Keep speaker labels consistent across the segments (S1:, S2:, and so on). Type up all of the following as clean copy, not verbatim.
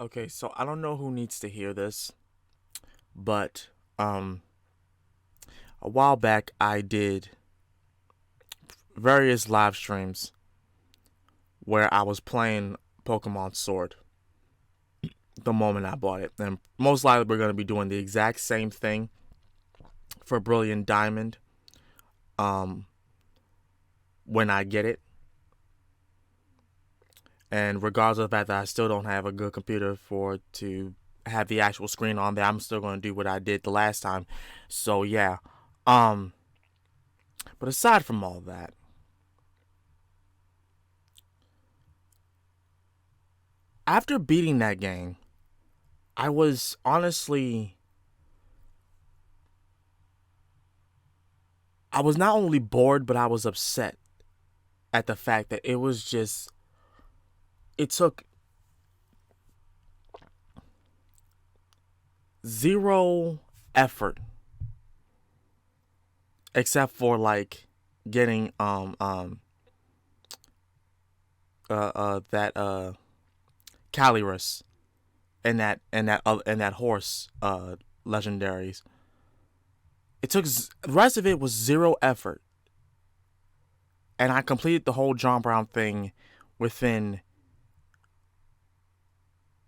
S1: Okay, so I don't know who needs to hear this, but a while back I did various live streams where I was playing Pokemon Sword the moment I bought it. And most likely we're going to be doing the exact same thing for Brilliant Diamond um when I get it. And regardless of the fact that I still don't have a good computer for to have the actual screen on there, I'm still going to do what I did the last time. So yeah. Um but aside from all that, after beating that game, I was honestly I was not only bored but I was upset at the fact that it took zero effort except for like getting that Calyrex and that horse legendaries. It took the rest of it was zero effort, and I completed the whole John Brown thing within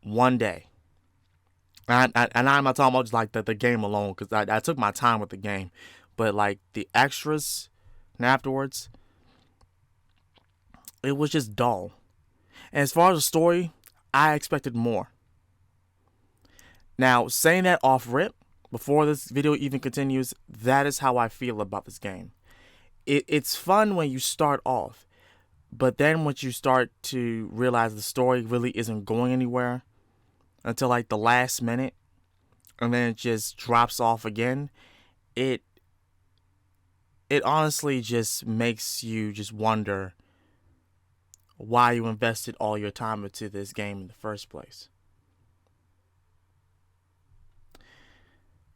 S1: one day. And I'm not talking about just like the game alone, because I took my time with the game, but like the extras and afterwards, it was just dull. And as far as the story, I expected more. Now, saying that off rip, before this video even continues, that is how I feel about this game. It's fun when you start off, but then once you start to realize the story really isn't going anywhere until like the last minute, and then it just drops off again, it it honestly just makes you just wonder why you invested all your time into this game in the first place.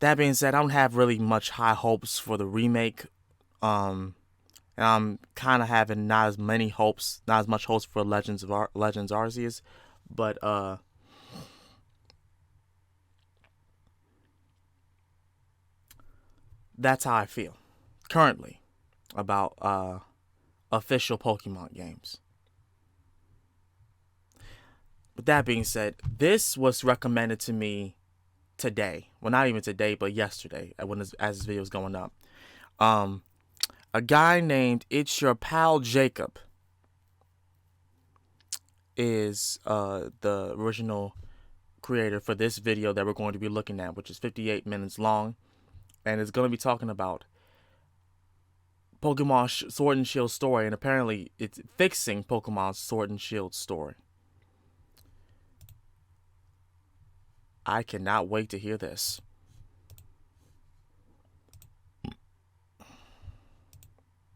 S1: That being said, I don't have really much high hopes for the remake. And I'm kind of having not as many hopes, not as much hopes for Legends Arceus, but that's how I feel currently about official Pokemon games. With that being said, this was recommended to me today. Well, not even today, but yesterday, as this video is going up. A guy named ItsYourPalJacob is the original creator for this video that we're going to be looking at, which is 58 minutes long, and it's going to be talking about Pokemon Sword and Shield story, and apparently it's fixing Pokemon Sword and Shield story. I cannot wait to hear this.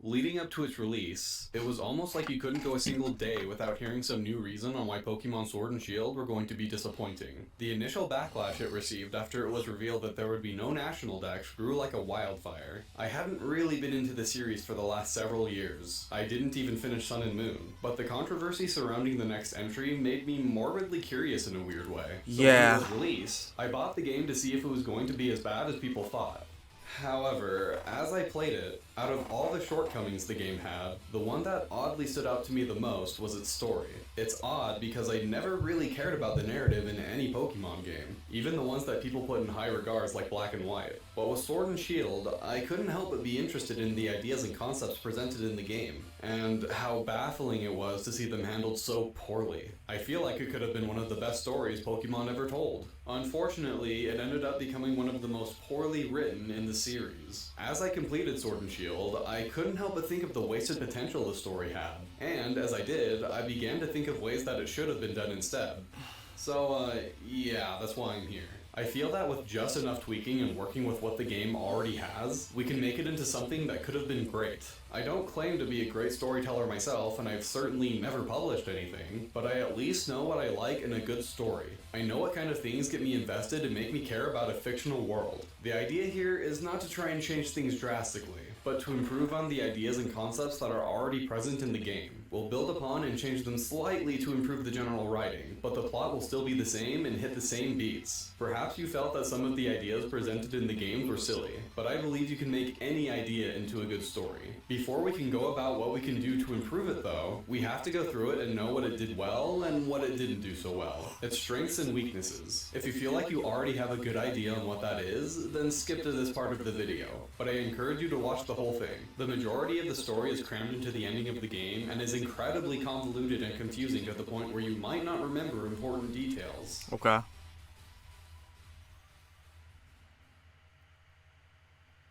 S2: Leading up to its release, it was almost like you couldn't go a single day without hearing some new reason on why Pokemon Sword and Shield were going to be disappointing. The initial backlash it received after it was revealed that there would be no national dex grew like a wildfire. I hadn't really been into the series for the last several years. I didn't even finish Sun and Moon, but the controversy surrounding the next entry made me morbidly curious in a weird way. So
S1: Yeah.
S2: when it was released, I bought the game to see if it was going to be as bad as people thought. However, as I played it, out of all the shortcomings the game had, the one that oddly stood out to me the most was its story. It's odd because I never really cared about the narrative in any Pokemon game, even the ones that people put in high regards like Black and White. But with Sword and Shield, I couldn't help but be interested in the ideas and concepts presented in the game, and how baffling it was to see them handled so poorly. I feel like it could have been one of the best stories Pokemon ever told. Unfortunately, it ended up becoming one of the most poorly written in the series. As I completed Sword and Shield, I couldn't help but think of the wasted potential the story had. And as I did, I began to think of ways that it should have been done instead. So, yeah, that's why I'm here. I feel that with just enough tweaking and working with what the game already has, we can make it into something that could have been great. I don't claim to be a great storyteller myself, and I've certainly never published anything, but I at least know what I like in a good story. I know what kind of things get me invested and make me care about a fictional world. The idea here is not to try and change things drastically, but to improve on the ideas and concepts that are already present in the game. We'll build upon and change them slightly to improve the general writing, but the plot will still be the same and hit the same beats. Perhaps you felt that some of the ideas presented in the games were silly, but I believe you can make any idea into a good story. Before we can go about what we can do to improve it though, we have to go through it and know what it did well and what it didn't do so well. Its strengths and weaknesses. If you feel like you already have a good idea on what that is, then skip to this part of the video, but I encourage you to watch the whole thing. The majority of the story is crammed into the ending of the game and is incredibly convoluted and confusing to the point where you might not remember important details.
S1: Okay.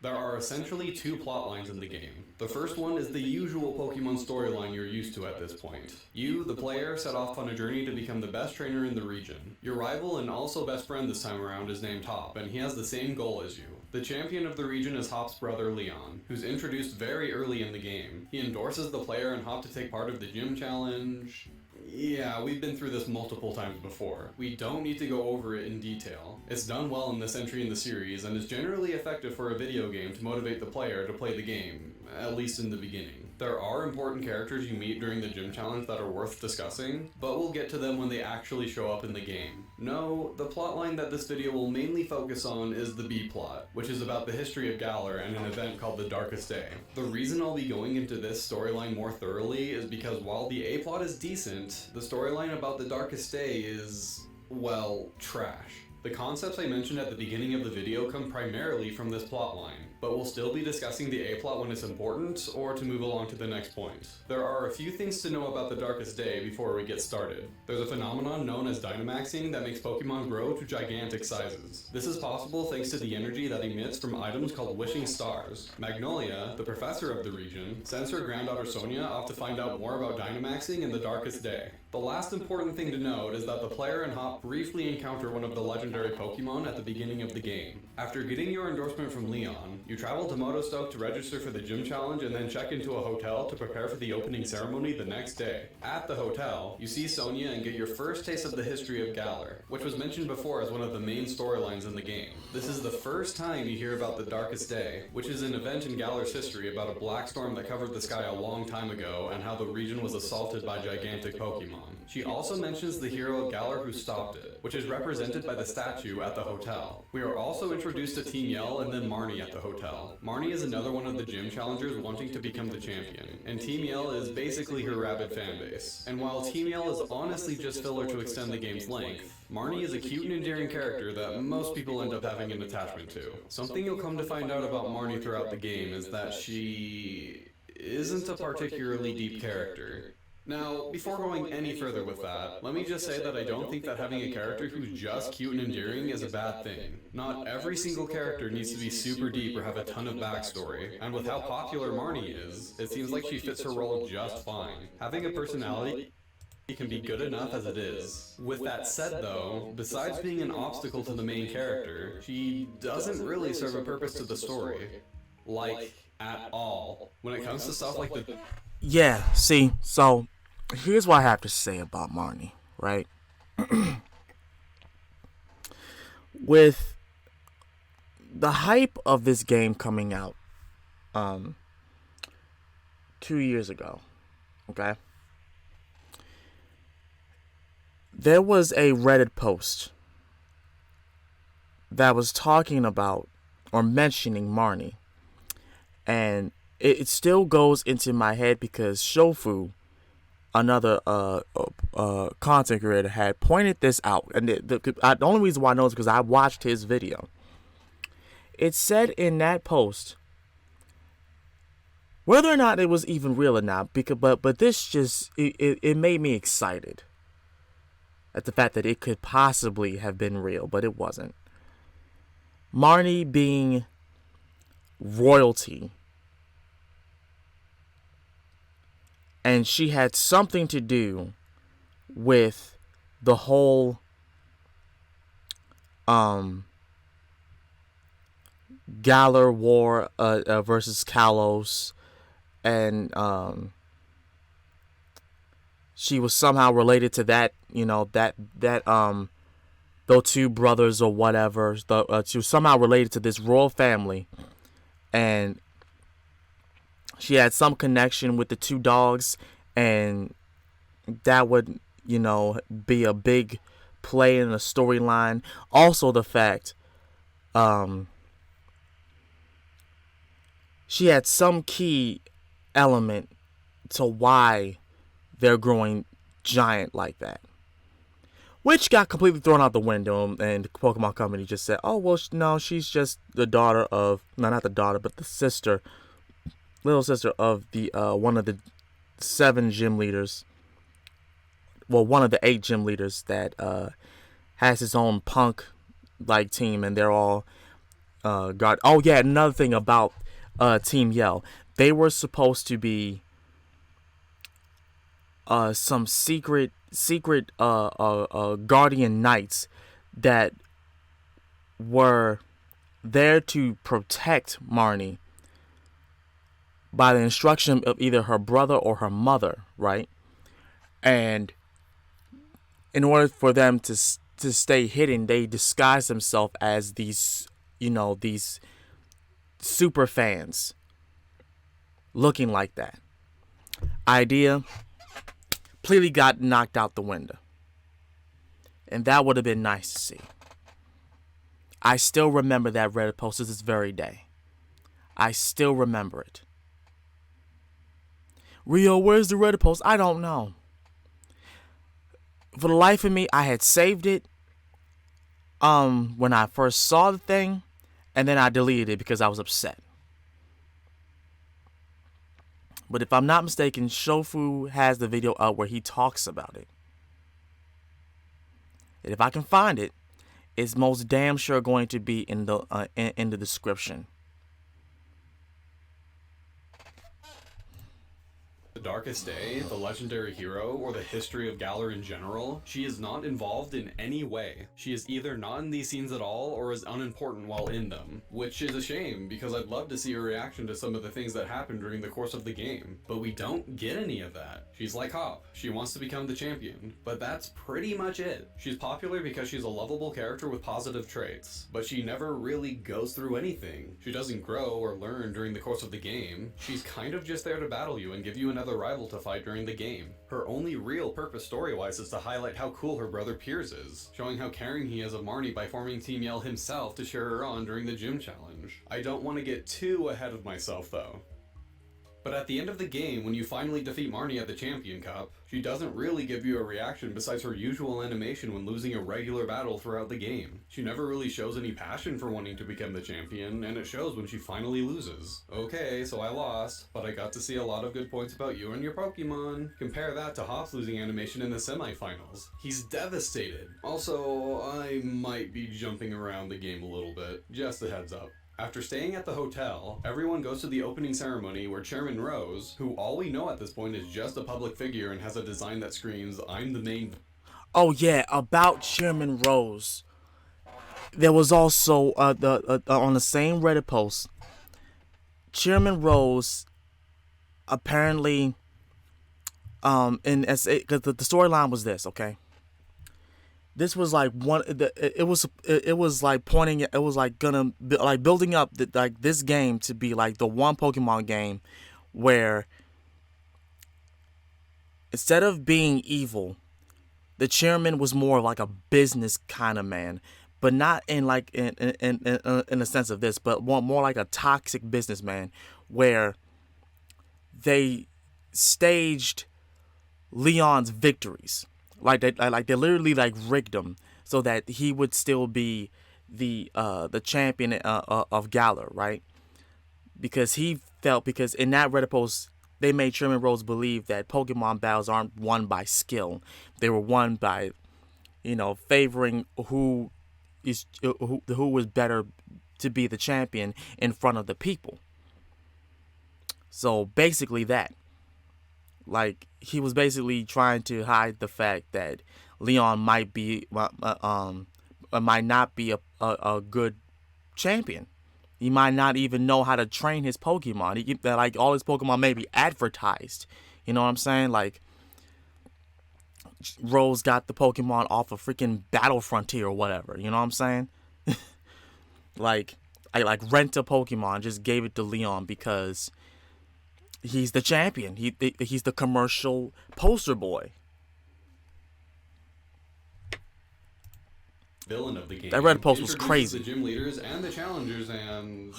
S2: There are essentially two plot lines in the game. The first one is the usual Pokemon storyline you're used to at this point. You, the player, set off on a journey to become the best trainer in the region. Your rival and also best friend this time around is named Hop, and he has the same goal as you. The champion of the region is Hop's brother Leon, who's introduced very early in the game. He endorses the player and Hop to take part of the gym challenge. Yeah, we've been through this multiple times before. We don't need to go over it in detail. It's done well in this entry in the series and is generally effective for a video game to motivate the player to play the game, at least in the beginning. There are important characters you meet during the gym challenge that are worth discussing, but we'll get to them when they actually show up in the game. No, the plotline that this video will mainly focus on is the B-plot, which is about the history of Galar and an event called the Darkest Day. The reason I'll be going into this storyline more thoroughly is because while the A-plot is decent, the storyline about the Darkest Day is, well, trash. The concepts I mentioned at the beginning of the video come primarily from this plotline, but we'll still be discussing the A-plot when it's important, or to move along to the next point. There are a few things to know about the Darkest Day before we get started. There's a phenomenon known as Dynamaxing that makes Pokemon grow to gigantic sizes. This is possible thanks to the energy that emits from items called wishing stars. Magnolia, the professor of the region, sends her granddaughter Sonia off to find out more about Dynamaxing and the Darkest Day. The last important thing to note is that the player and Hop briefly encounter one of the legendary Pokemon at the beginning of the game. After getting your endorsement from Leon, you travel to Motostoke to register for the gym challenge and then check into a hotel to prepare for the opening ceremony the next day. At the hotel, you see Sonia and get your first taste of the history of Galar, which was mentioned before as one of the main storylines in the game. This is the first time you hear about the Darkest Day, which is an event in Galar's history about a black storm that covered the sky a long time ago and how the region was assaulted by gigantic Pokemon. She also mentions the hero of Galar who stopped it, which is represented by the statue at the hotel. We are also introduced to Team Yell and then Marnie at the hotel. Marnie is another one of the gym challengers wanting to become the champion, and Team Yell is basically her rabid fanbase. And while Team Yell is honestly just filler to extend the game's length, Marnie is a cute and endearing character that most people end up having an attachment to. Something you'll come to find out about Marnie throughout the game is that she isn't a particularly deep character. Now, before going any further with that, let me just say that I don't think that having a character who's just cute and endearing is a bad thing. Not every single character needs to be super deep or have a ton of backstory, and with how popular Marnie is, it seems like she fits her role just fine. Having a personality can be good enough as it is. With that said though, besides being an obstacle to the main character, she doesn't really serve a purpose to the story. Like, at all. When it comes to stuff like the...
S1: Yeah, see, so here's what I have to say about Marnie, right? With the hype of this game coming out 2 years ago, okay? There was a Reddit post that was talking about or mentioning Marnie, and it still goes into my head because Shofu, another content creator, had pointed this out. And the only reason why I know is because I watched his video. It said in that post, whether or not it was even real or not, but this just, it made me excited at the fact that it could possibly have been real, but it wasn't. Marnie being royalty, and she had something to do with the whole Galar war versus Kalos, and she was somehow related to that, you know, that those two brothers or whatever. She was somehow related to this royal family, and she had some connection with the two dogs, and that would, be a big play in the storyline. Also, the fact she had some key element to why they're growing giant like that, which got completely thrown out the window. And the Pokemon Company just said, "Oh well, no, she's just the daughter of not the daughter, but the sister, little sister of the one of the 7 gym leaders. Well, one of the 8 gym leaders that has his own punk like team, and they're all guard." Oh yeah, another thing about Team Yell, they were supposed to be some secret guardian knights that were there to protect Marnie by the instruction of either her brother or her mother, right? And in order for them to stay hidden, they disguise themselves as these these super fans looking like that. Idea completely got knocked out the window. And that would have been nice to see. I still remember that Reddit post to this very day. I still remember it. Rio, where's the Reddit post? I don't know. For the life of me, I had saved it when I first saw the thing, and then I deleted it because I was upset. But if I'm not mistaken, Shofu has the video up where he talks about it. And if I can find it, it's most damn sure going to be in the description.
S2: The Darkest Day, the legendary hero, or the history of Galar in general, she is not involved in any way. She is either not in these scenes at all or is unimportant while in them, which is a shame because I'd love to see her reaction to some of the things that happen during the course of the game, but we don't get any of that. She's like Hop, she wants to become the champion, but that's pretty much it. She's popular because she's a lovable character with positive traits, but she never really goes through anything. She doesn't grow or learn during the course of the game. She's kind of just there to battle you and give you another rival to fight during the game. Her only real purpose story-wise is to highlight how cool her brother Piers is, showing how caring he is of Marnie by forming Team Yell himself to cheer her on during the gym challenge. I don't want to get too ahead of myself though. But at the end of the game, when you finally defeat Marnie at the Champion Cup, she doesn't really give you a reaction besides her usual animation when losing a regular battle throughout the game. She never really shows any passion for wanting to become the champion, and it shows when she finally loses. Okay, so I lost, but I got to see a lot of good points about you and your Pokemon. Compare that to Hop's losing animation in the semifinals. He's devastated. Also, I might be jumping around the game a little bit. Just a heads up. After staying at the hotel, everyone goes to the opening ceremony where Chairman Rose, who all we know at this point is just a public figure and has a design that screams, "I'm the main..."
S1: Oh yeah, about Chairman Rose. There was also on the same Reddit post, Chairman Rose apparently because the storyline was this, okay? This was like it was like pointing, it was like gonna be like building up like this game to be like the one Pokemon game where instead of being evil, the chairman was more like a business kind of man, but not in like in the sense of this, but more like a toxic businessman where they staged Leon's victories. Like they literally like rigged him so that he would still be the champion of Galar, right? Because he felt, because in that Reddit post they made Chairman Rose believe that Pokemon battles aren't won by skill; they were won by, favoring who was better to be the champion in front of the people. So basically that. Like, he was basically trying to hide the fact that Leon might not be a good champion. He might not even know how to train his Pokemon. Like, all his Pokemon may be advertised. You know what I'm saying? Like, Rose got the Pokemon off a freaking Battle Frontier or whatever. You know what I'm saying? Like, I rent a Pokemon, just gave it to Leon because He's the champion. He's the commercial poster boy.
S2: Villain of the game.
S1: That Reddit post was crazy.
S2: The gym leaders and the challengers, and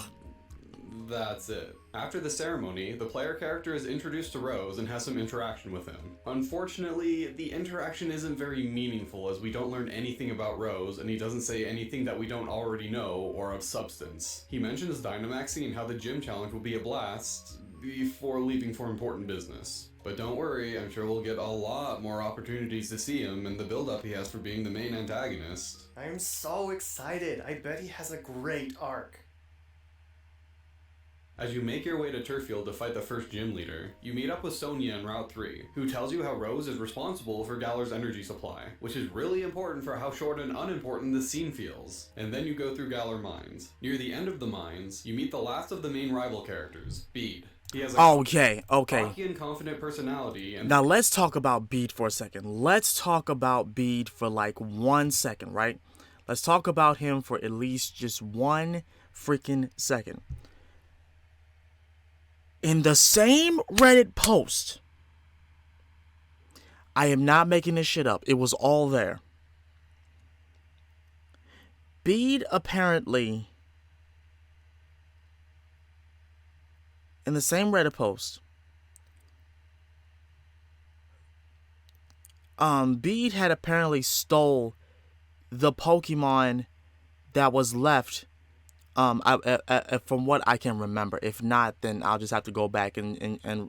S2: that's it. After the ceremony, the player character is introduced to Rose and has some interaction with him. Unfortunately, the interaction isn't very meaningful as we don't learn anything about Rose and he doesn't say anything that we don't already know or of substance. He mentions Dynamaxing and how the gym challenge will be a blast before leaving for important business. But don't worry, I'm sure we'll get a lot more opportunities to see him and the build-up he has for being the main antagonist.
S3: I'm so excited. I bet he has a great arc.
S2: As you make your way to Turffield to fight the first gym leader, you meet up with Sonia in Route 3, who tells you how Rose is responsible for Galar's energy supply, which is really important for how short and unimportant this scene feels. And then you go through Galar Mines. Near the end of the mines, you meet the last of the main rival characters, Bede. He has a cocky and confident personality. And
S1: now let's talk about Bede for a second. Let's talk about Bede for like 1 second, right? Let's talk about him for at least just 1 freaking second. In the same Reddit post, I am not making this shit up. It was all there. Bede apparently, in the same Reddit post, Bede had apparently stole the Pokemon that was left. From what I can remember. If not, then I'll just have to go back and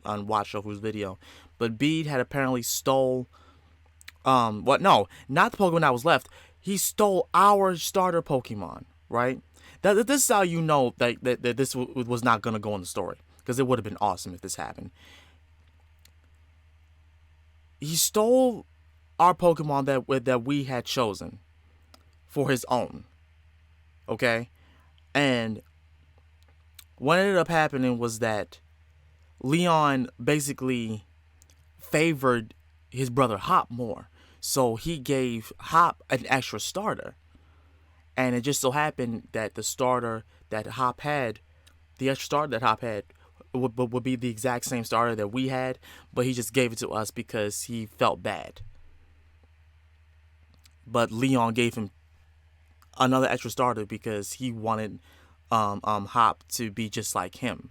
S1: watch Shofu's video. But Bede had apparently stole, no, not the Pokemon that was left. He stole our starter Pokemon, right? This is how you know that this was not going to go in the story. Because it would have been awesome if this happened. He stole our Pokemon that we had chosen for his own. Okay? And what ended up happening was that Leon basically favored his brother Hop more. So he gave Hop an extra starter. And it just so happened that the starter that Hop had, the extra starter that Hop had, would be the exact same starter that we had. But he just gave it to us because he felt bad. But Leon gave him another extra starter because he wanted Hop to be just like him.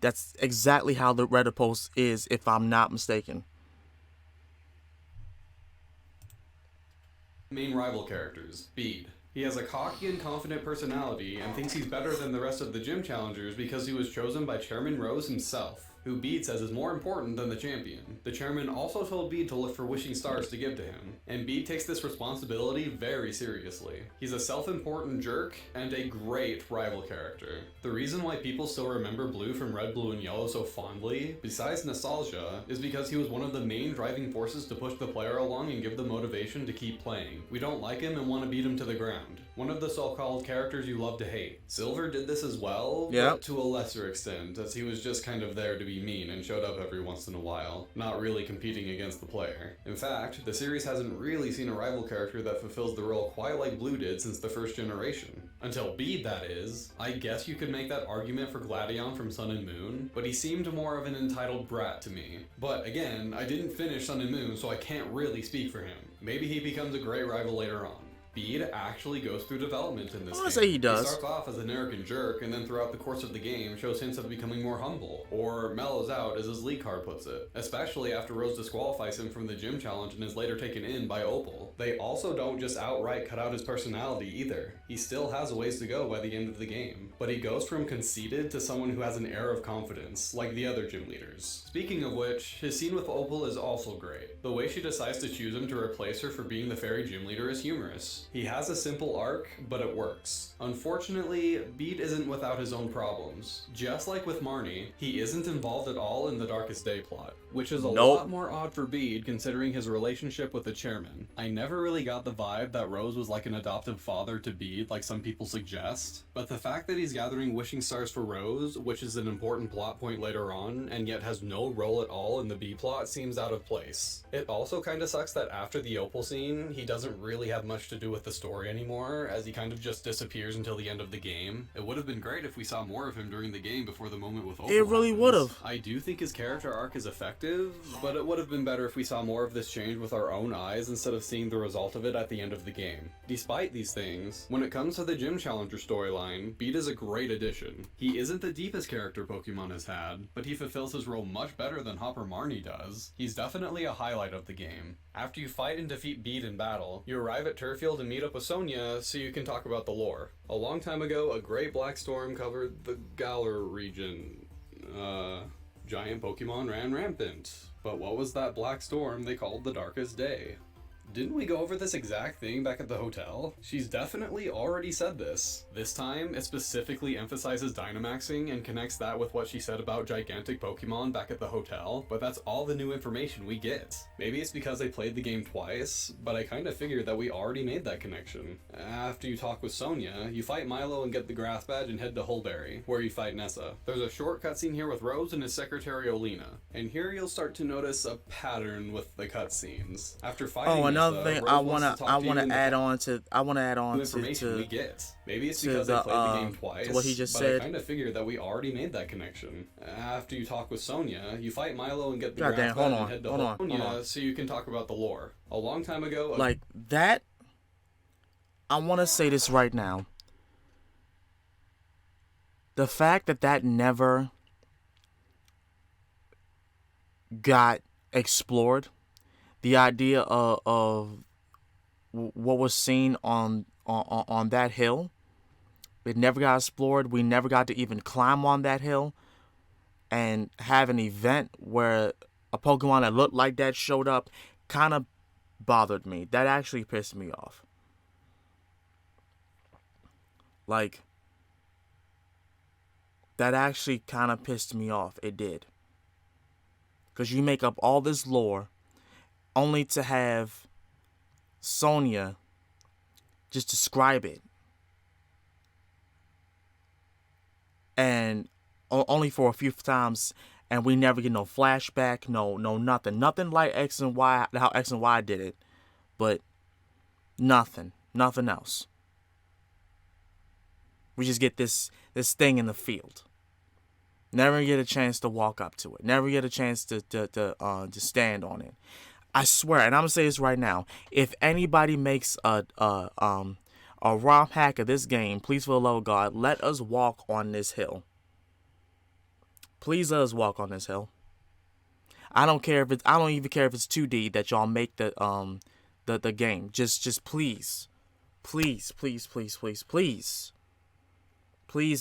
S1: That's exactly how the Reddit post is, if I'm not mistaken.
S2: Main rival characters, Bede. He has a cocky and confident personality and thinks he's better than the rest of the gym challengers because he was chosen by Chairman Rose himself, who Bede says is more important than the champion. The chairman also told Bede to look for wishing stars to give to him, and Bede takes this responsibility very seriously. He's a self-important jerk and a great rival character. The reason why people still remember Blue from Red, Blue, and Yellow so fondly, besides nostalgia, is because he was one of the main driving forces to push the player along and give them motivation to keep playing. We don't like him and want to beat him to the ground. One of the so-called characters you love to hate. Silver did this as well, but to a lesser extent, as he was just kind of there to be mean and showed up every once in a while, not really competing against the player. In fact, the series hasn't really seen a rival character that fulfills the role quite like Blue did since the first generation. Until Bede, that is. I guess you could make that argument for Gladion from Sun and Moon, but he seemed more of an entitled brat to me. But again, I didn't finish Sun and Moon, so I can't really speak for him. Maybe he becomes a great rival later on. Bede actually goes through development in this game.
S1: I say he does.
S2: He starts off as an arrogant jerk, and then throughout the course of the game shows hints of becoming more humble, or mellows out as his league card puts it, especially after Rose disqualifies him from the gym challenge and is later taken in by Opal. They also don't just outright cut out his personality either. He still has a ways to go by the end of the game, but he goes from conceited to someone who has an air of confidence, like the other gym leaders. Speaking of which, his scene with Opal is also great. The way she decides to choose him to replace her for being the fairy gym leader is humorous. He has a simple arc, but it works. Unfortunately, Bede isn't without his own problems. Just like with Marnie, he isn't involved at all in the Darkest Day plot, which is a lot more odd for Bede considering his relationship with the chairman. I never really got the vibe that Rose was like an adoptive father to Bede like some people suggest, but the fact that he's gathering wishing stars for Rose, which is an important plot point later on, and yet has no role at all in the B plot seems out of place. It also kinda sucks that after the Opal scene, he doesn't really have much to do with with the story anymore, as he kind of just disappears until the end of the game. It would have been great if we saw more of him during the game before the moment with Opal
S1: It really
S2: happens.
S1: would have.
S2: I do think his character arc is effective, but it would have been better if we saw more of this change with our own eyes instead of seeing the result of it at the end of the game. Despite these things, when it comes to the Gym Challenger storyline, Beat is a great addition. He isn't the deepest character Pokemon has had, but he fulfills his role much better than Hopper Marnie does. He's definitely a highlight of the game. After you fight and defeat Beat in battle, you arrive at Turffield and meet up with Sonia so you can talk about the lore. A long time ago, a great black storm covered the Galar region. Giant Pokemon ran rampant. But what was that black storm they called the Darkest Day? Didn't we go over this exact thing back at the hotel? She's definitely already said this. This time, it specifically emphasizes Dynamaxing and connects that with what she said about gigantic Pokemon back at the hotel, but that's all the new information we get. Maybe it's because I played the game twice, but I kinda figured that we already made that connection. After you talk with Sonia, you fight Milo and get the Grass Badge and head to Hulberry, where you fight Nessa. There's a short cutscene here with Rose and his secretary Olina, and here you'll start to notice a pattern with the cutscenes. After fighting
S1: Another thing I wanna add on to
S2: information we get. Maybe it's because I played the game twice,
S1: to what he just
S2: but
S1: said.
S2: I kind of figured that we already made that connection. After you talk with Sonia, you fight Milo and get the
S1: God damn,
S2: Grass
S1: hold
S2: Badge
S1: on,
S2: and head to
S1: hold on,
S2: Sonia
S1: hold on.
S2: so you can talk about the lore. A long time ago,
S1: Like that, I want to say this right now. The fact that never got explored, the idea of what was seen on that hill, it never got explored. We never got to even climb on that hill and have an event where a Pokemon that looked like that showed up, kind of bothered me. That actually pissed me off. Like, that actually kind of pissed me off. It did. Because you make up all this lore only to have Sonia just describe it. And only for a few times, and we never get no flashback, no nothing. Nothing like X and Y, how X and Y did it. But nothing else. We just get this thing in the field. Never get a chance to walk up to it. Never get a chance to stand on it. I swear, and I'm gonna say this right now. If anybody makes a ROM hack of this game, please, for the love of God, let us walk on this hill. Please let us walk on this hill. I don't even care if it's 2D that y'all make the game. Just please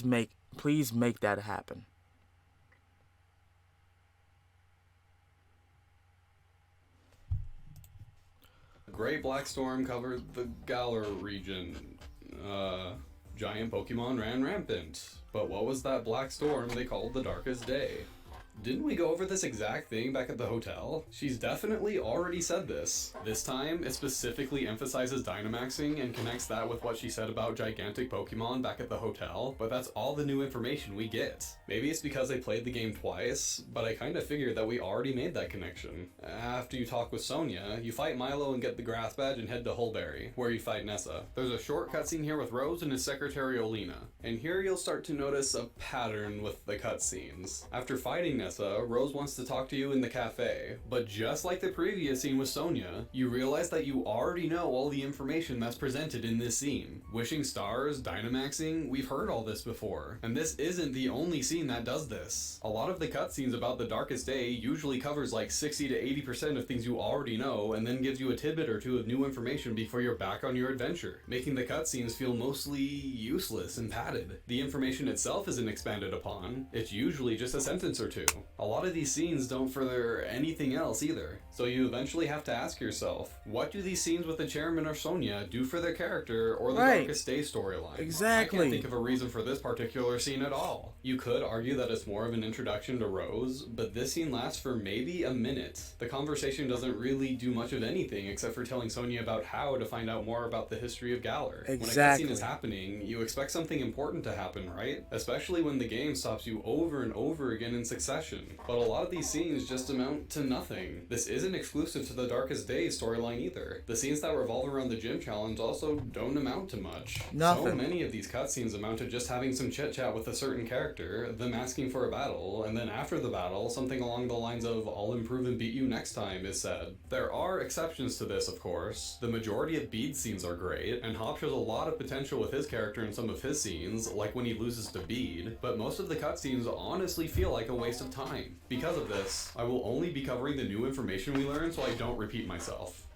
S1: make that happen.
S2: a great black storm covered the Galar region. Giant Pokemon ran rampant. But what was that black storm they called the Darkest Day? Didn't we go over this exact thing back at the hotel? She's definitely already said this. This time, it specifically emphasizes Dynamaxing and connects that with what she said about gigantic Pokemon back at the hotel, but that's all the new information we get. Maybe it's because I played the game twice, but I kinda figured that we already made that connection. After you talk with Sonia, you fight Milo and get the Grass Badge and head to Hulberry, where you fight Nessa. There's a short cutscene here with Rose and his secretary Olina, and here you'll start to notice a pattern with the cutscenes. After fighting Nessa, Rose wants to talk to you in the cafe, but just like the previous scene with Sonia, you realize that you already know all the information that's presented in this scene. Wishing stars, Dynamaxing, we've heard all this before, and this isn't the only scene that does this. A lot of the cutscenes about the Darkest Day usually covers like 60 to 80% of things you already know, and then gives you a tidbit or two of new information before you're back on your adventure, making the cutscenes feel mostly useless and padded. The information itself isn't expanded upon, it's usually just a sentence or two. A lot of these scenes don't further anything else either, so you eventually have to ask yourself, what do these scenes with the chairman or Sonia do for their character or the Darkest Day storyline?
S1: Exactly.
S2: I can't think of a reason for this particular scene at all. You could argue that it's more of an introduction to Rose, but this scene lasts for maybe a minute. The conversation doesn't really do much of anything except for telling Sonia about how to find out more about the history of Galar.
S1: Exactly.
S2: When a cutscene is happening, you expect something important to happen, right? Especially when the game stops you over and over again in succession. progression, but a lot of these scenes just amount to nothing. This isn't exclusive to the Darkest Days storyline either. The scenes that revolve around the gym challenge also don't amount to much.
S1: Nothing.
S2: So many of these cutscenes amount to just having some chit-chat with a certain character, them asking for a battle, and then after the battle, something along the lines of, "I'll improve and beat you next time," is said. There are exceptions to this, of course. The majority of Bede scenes are great, and Hop shows a lot of potential with his character in some of his scenes, like when he loses to Bede, but most of the cutscenes honestly feel like a waste of time. Because of this, I will only be covering the new information we learn so I don't repeat myself.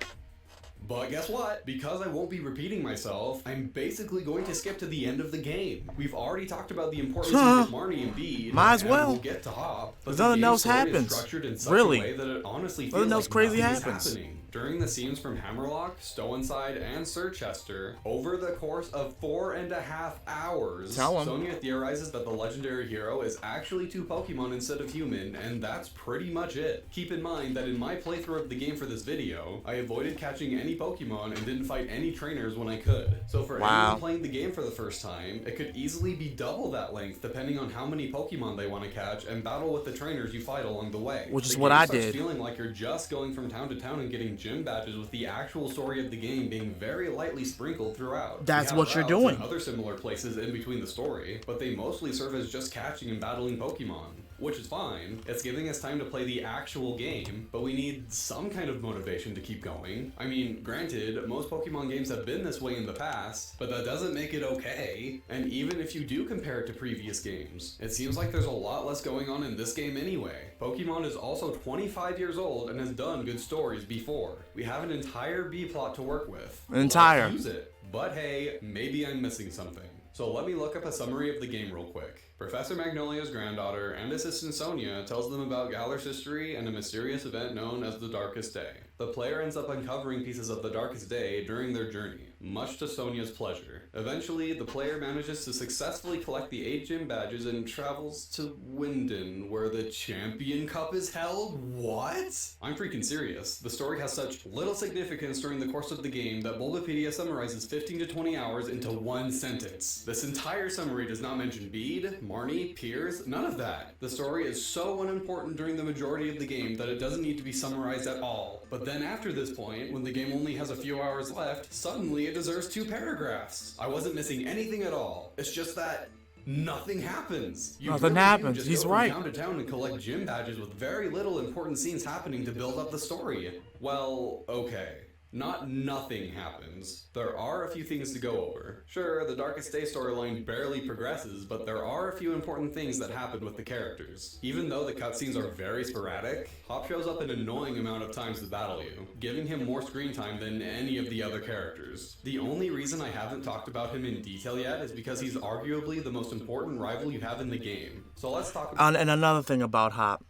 S2: But guess what? Because I won't be repeating myself, I'm basically going to skip to the end of the game. We've already talked about the important scenes with Marnie and Bede.
S1: Might as well.
S2: We'll get to Hop. But
S1: Nothing else
S2: story is
S1: happens.
S2: structured in such
S1: Really.
S2: a way that it honestly feels
S1: Nothing else
S2: like
S1: crazy
S2: nothing is
S1: happens.
S2: happening. During the scenes from Hammerlock, Stownside, and Sirchester, over the course of 4.5 hours,
S1: Tell 'em.
S2: Sonia theorizes that the legendary hero is actually 2 Pokemon instead of human, and that's pretty much it. Keep in mind that in my playthrough of the game for this video, I avoided catching any Pokemon and didn't fight any trainers when I could. So for anyone playing the game for the first time, it could easily be double that length depending on how many Pokemon they want to catch and battle with the trainers you fight along the way.
S1: Which is
S2: The
S1: what
S2: game
S1: I
S2: starts
S1: did.
S2: feeling like you're just going from town to town and getting gym badges, with the actual story of the game being very lightly sprinkled throughout.
S1: That's
S2: We have
S1: what you're
S2: routes
S1: doing.
S2: and other similar places in between the story, but they mostly serve as just catching and battling Pokemon, which is fine. It's giving us time to play the actual game, but we need some kind of motivation to keep going. I mean, granted, most Pokemon games have been this way in the past, but that doesn't make it okay. And even if you do compare it to previous games, it seems like there's a lot less going on in this game anyway. Pokemon is also 25 years old and has done good stories before. We have an entire B-plot to work with.
S1: Entire.
S2: Let's use it. But hey, maybe I'm missing something. So let me look up a summary of the game real quick. Professor Magnolia's granddaughter and assistant Sonia tells them about Galar's history and a mysterious event known as the Darkest Day. The player ends up uncovering pieces of the Darkest Day during their journey, much to Sonia's pleasure. Eventually, the player manages to successfully collect the 8 gym badges and travels to Winden, where the Champion Cup is held? What? I'm freaking serious. The story has such little significance during the course of the game that Bulbapedia summarizes 15 to 20 hours into one sentence. This entire summary does not mention Bede, Marnie, Piers, none of that. The story is so unimportant during the majority of the game that it doesn't need to be summarized at all. But then after this point, when the game only has a few hours left, suddenly it deserves 2 paragraphs. I wasn't missing anything at all. It's just that nothing happens. You
S1: Nothing
S2: really do
S1: happens.
S2: just
S1: He's
S2: go
S1: right.
S2: from town to town and collect gym badges with very little important scenes happening to build up the story. Well, okay. Not nothing happens. There are a few things to go over. Sure, the Darkest Day storyline barely progresses, but there are a few important things that happen with the characters. Even though the cutscenes are very sporadic, Hop shows up an annoying amount of times to battle you, giving him more screen time than any of the other characters. The only reason I haven't talked about him in detail yet is because he's arguably the most important rival you have in the game. So let's talk about...
S1: And another thing about Hop,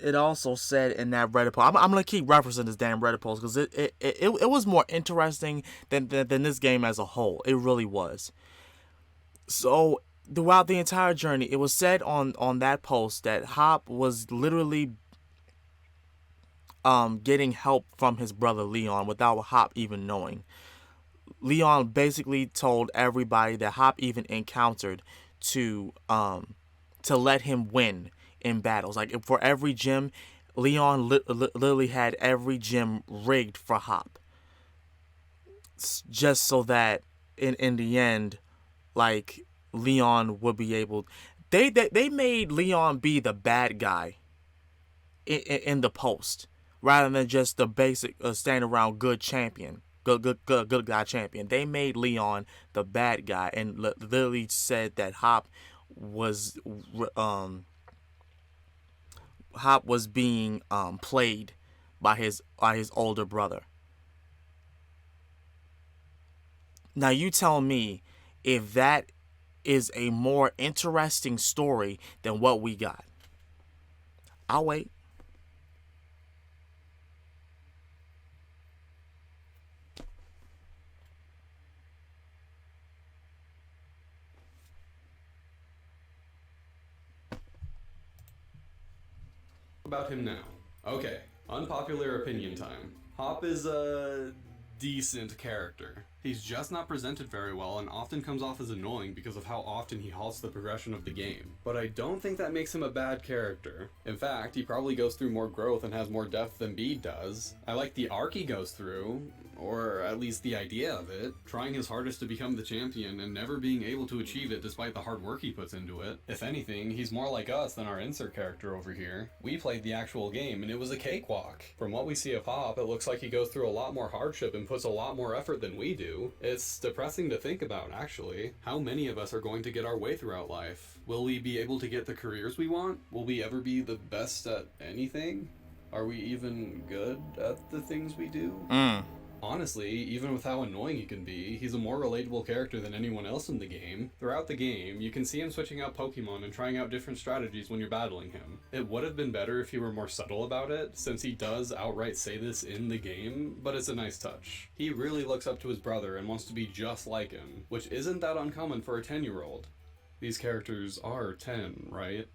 S1: it also said in that Reddit post, I'm gonna keep referencing this damn Reddit post because it was more interesting than this game as a whole. It really was. So throughout the entire journey, it was said on that post that Hop was literally getting help from his brother Leon without Hop even knowing. Leon basically told everybody that Hop even encountered to let him win in battles. Like for every gym, Leon literally had every gym rigged for Hop, just so that in the end, like Leon would be able. They made Leon be the bad guy in the post rather than just the basic stand around good champion. Good guy champion. They made Leon the bad guy and literally said that Hop was being played by his older brother. Now you tell me if that is a more interesting story than what we got. I'll wait.
S2: about him now. Okay, unpopular opinion time. Hop is, decent character. He's just not presented very well and often comes off as annoying because of how often he halts the progression of the game. But I don't think that makes him a bad character. In fact, he probably goes through more growth and has more depth than Bede does. I like the arc he goes through, or at least the idea of it, trying his hardest to become the champion and never being able to achieve it despite the hard work he puts into it. If anything, he's more like us than our insert character over here. We played the actual game and it was a cakewalk. From what we see of Hop, it looks like he goes through a lot more hardship and puts a lot more effort than we do. It's depressing to think about, actually. How many of us are going to get our way throughout life? Will we be able to get the careers we want? Will we ever be the best at anything? Are we even good at the things we do? Honestly, even with how annoying he can be, he's a more relatable character than anyone else in the game. Throughout the game, you can see him switching out Pokémon and trying out different strategies when you're battling him. It would have been better if he were more subtle about it, since he does outright say this in the game, but it's a nice touch. He really looks up to his brother and wants to be just like him, which isn't that uncommon for a 10-year-old. These characters are 10, right?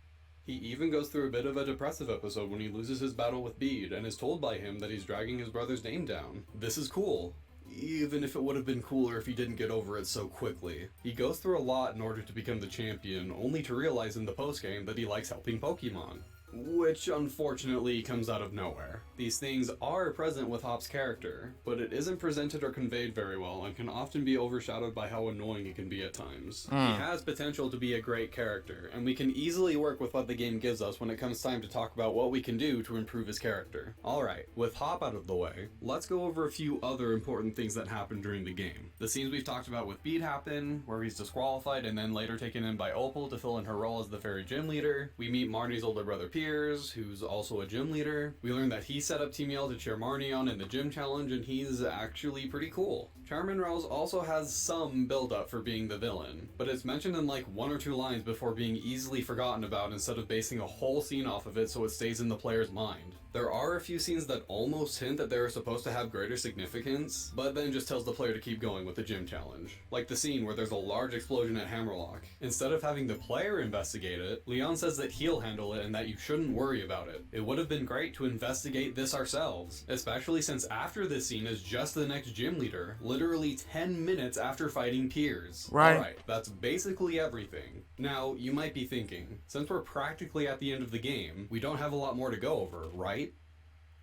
S2: He even goes through a bit of a depressive episode when he loses his battle with Bede and is told by him that he's dragging his brother's name down. This is cool. Even if it would have been cooler if he didn't get over it so quickly. He goes through a lot in order to become the champion, only to realize in the postgame that he likes helping Pokemon. Which unfortunately comes out of nowhere. These things are present with Hop's character, but it isn't presented or conveyed very well and can often be overshadowed by how annoying it can be at times. He has potential to be a great character, and we can easily work with what the game gives us when it comes time to talk about what we can do to improve his character. Alright, with Hop out of the way, let's go over a few other important things that happen during the game. The scenes we've talked about with Bede happen, where he's disqualified and then later taken in by Opal to fill in her role as the fairy gym leader. We meet Marnie's older brother Piers, who's also a gym leader. We learn that he set up Team Yell to cheer Marnie on in the gym challenge, and he's actually pretty cool. Charmin Rose also has some build-up for being the villain, but it's mentioned in like 1 or 2 lines before being easily forgotten about instead of basing a whole scene off of it so it stays in the player's mind. There are a few scenes that almost hint that they're supposed to have greater significance, but then just tells the player to keep going with the gym challenge. Like the scene where there's a large explosion at Hammerlock. Instead of having the player investigate it, Leon says that he'll handle it and that you shouldn't worry about it. It would have been great to investigate this ourselves, especially since after this scene is just the next gym leader, literally 10 minutes after fighting Piers.
S1: Right.
S2: Alright, that's basically everything. Now, you might be thinking, since we're practically at the end of the game, we don't have a lot more to go over, right?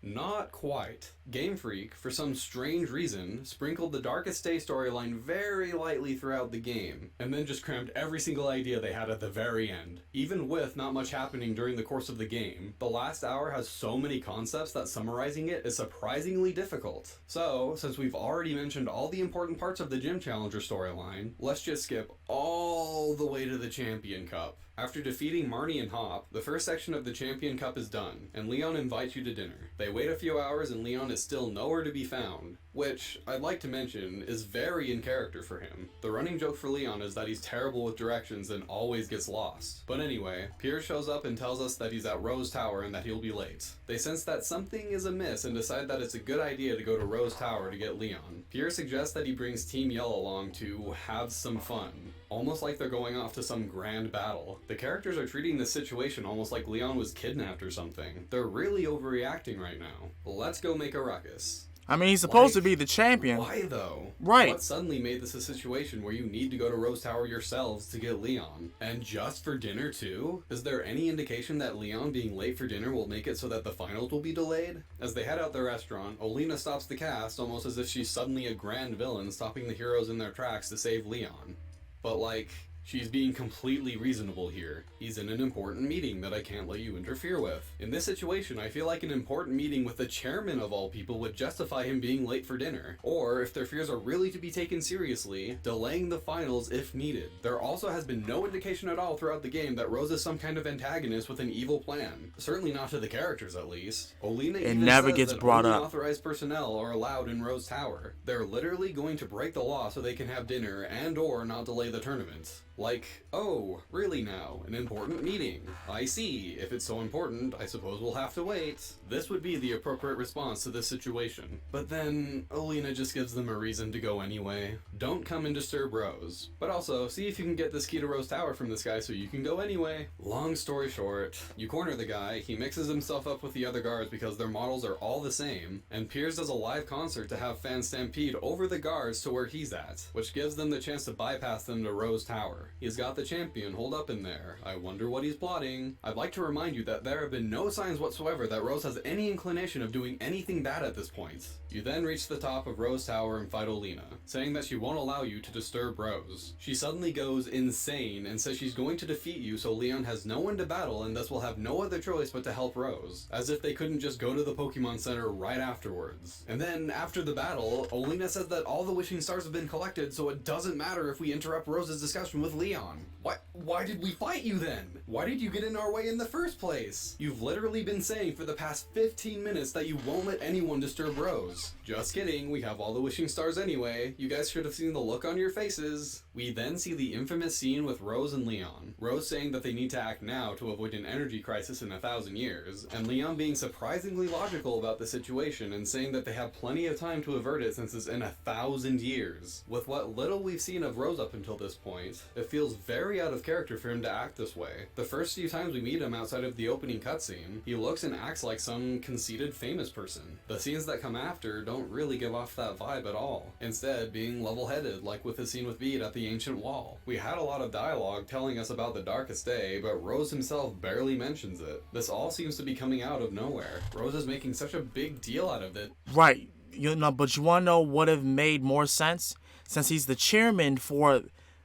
S2: Not quite. Game Freak, for some strange reason, sprinkled the Darkest Day storyline very lightly throughout the game, and then just crammed every single idea they had at the very end. Even with not much happening during the course of the game, the last hour has so many concepts that summarizing it is surprisingly difficult. So, since we've already mentioned all the important parts of the Gym Challenger storyline, let's just skip all the way to the Champion Cup. After defeating Marnie and Hop, the first section of the Champion Cup is done, and Leon invites you to dinner. They wait a few hours and Leon is still nowhere to be found, which, I'd like to mention, is very in character for him. The running joke for Leon is that he's terrible with directions and always gets lost. But anyway, Piers shows up and tells us that he's at Rose Tower and that he'll be late. They sense that something is amiss and decide that it's a good idea to go to Rose Tower to get Leon. Piers suggests that he brings Team Yell along to have some fun. Almost like they're going off to some grand battle. The characters are treating this situation almost like Leon was kidnapped or something. They're really overreacting right now. Let's go make a ruckus.
S1: I mean, he's supposed to be the champion.
S2: Why though?
S1: Right.
S2: What suddenly made this a situation where you need to go to Rose Tower yourselves to get Leon? And just for dinner too? Is there any indication that Leon being late for dinner will make it so that the finals will be delayed? As they head out the restaurant, Olena stops the cast almost as if she's suddenly a grand villain stopping the heroes in their tracks to save Leon. But like, she's being completely reasonable here. He's in an important meeting that I can't let you interfere with. In this situation, I feel like an important meeting with the chairman of all people would justify him being late for dinner. Or, if their fears are really to be taken seriously, delaying the finals if needed. There also has been no indication at all throughout the game that Rose is some kind of antagonist with an evil plan. Certainly not to the characters, at least. Olena even
S1: never
S2: says
S1: gets
S2: that
S1: brought
S2: only
S1: up.
S2: authorized personnel are allowed in Rose Tower. They're literally going to break the law so they can have dinner and or not delay the tournament. Like, oh, really now? An important meeting. I see. If it's so important, I suppose we'll have to wait. This would be the appropriate response to this situation. But then, Alina just gives them a reason to go anyway. Don't come and disturb Rose. But also, see if you can get this key to Rose Tower from this guy so you can go anyway. Long story short, you corner the guy, he mixes himself up with the other guards because their models are all the same, and Piers does a live concert to have fans stampede over the guards to where he's at, which gives them the chance to bypass them to Rose Tower. He's got the champion holed up in there. I wonder what he's plotting. I'd like to remind you that there have been no signs whatsoever that Rose has any inclination of doing anything bad at this point. You then reach the top of Rose Tower and fight Alina, saying that she won't allow you to disturb Rose. She suddenly goes insane and says she's going to defeat you so Leon has no one to battle and thus will have no other choice but to help Rose, as if they couldn't just go to the Pokemon Center right afterwards. And then, after the battle, Alina says that all the wishing stars have been collected, so it doesn't matter if we interrupt Rose's discussion with Leon. Why did we fight you then? Why did you get in our way in the first place? You've literally been saying for the past 15 minutes that you won't let anyone disturb Rose. Just kidding, we have all the wishing stars anyway. You guys should have seen the look on your faces. We then see the infamous scene with Rose and Leon. Rose saying that they need to act now to avoid an energy crisis in 1,000 years, and Leon being surprisingly logical about the situation and saying that they have plenty of time to avert it since it's in 1,000 years. With what little we've seen of Rose up until this point, it feels very out of character for him to act this way. The first few times we meet him outside of the opening cutscene, he looks and acts like some conceited famous person. The scenes that come after don't really give off that vibe at all, instead being level-headed like with the scene with Bede at the Ancient Wall. We had a lot of dialogue telling us about the Darkest Day, but Rose himself barely mentions it. This all seems to be coming out of nowhere. Rose is making such a big deal out of it.
S1: Right. But you want to know what have made more sense? Since he's the chairman for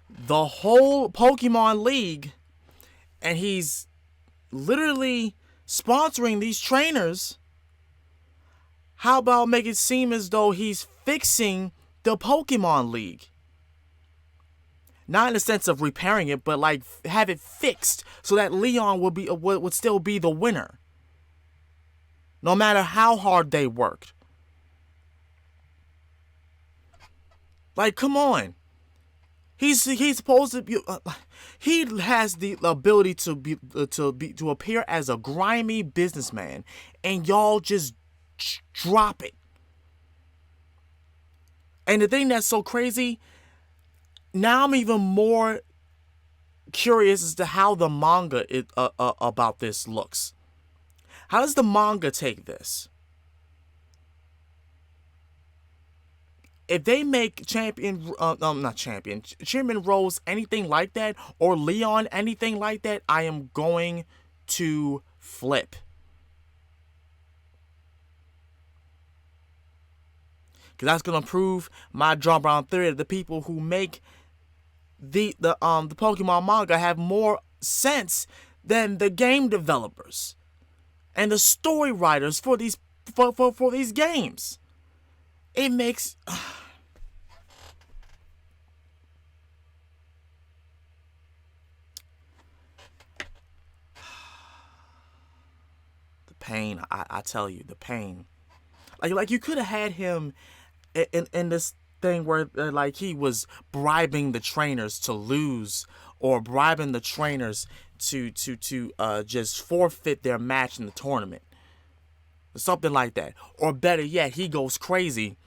S1: the whole Pokemon League, and he's literally sponsoring these trainers, how about make it seem as though he's fixing the Pokemon League? Not in the sense of repairing it, but like have it fixed so that Leon would still be the winner, no matter how hard they worked. Like, come on. He's supposed to be. He has the ability to appear as a grimy businessman, and y'all just drop it. And the thing that's so crazy, now I'm even more curious as to how the manga about this looks. How does the manga take this? If they make Chairman Rose anything like that, or Leon anything like that, I am going to flip. Because that's going to prove my John Brown theory that the people who make the Pokemon manga have more sense than the game developers and the story writers for these games. It makes the pain. I tell you, the pain. Like you could have had him in this thing where like he was bribing the trainers to lose, or bribing the trainers to just forfeit their match in the tournament, something like that. Or better yet, he goes crazy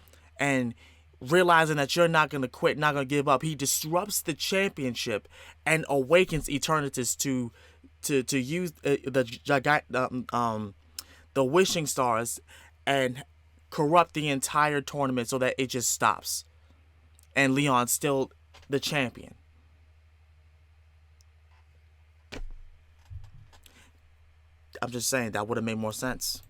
S1: and realizing that you're not going to quit, not going to give up, he disrupts the championship and awakens Eternatus to use the wishing stars and corrupt the entire tournament so that it just stops. And Leon's still the champion. I'm just saying that would have made more sense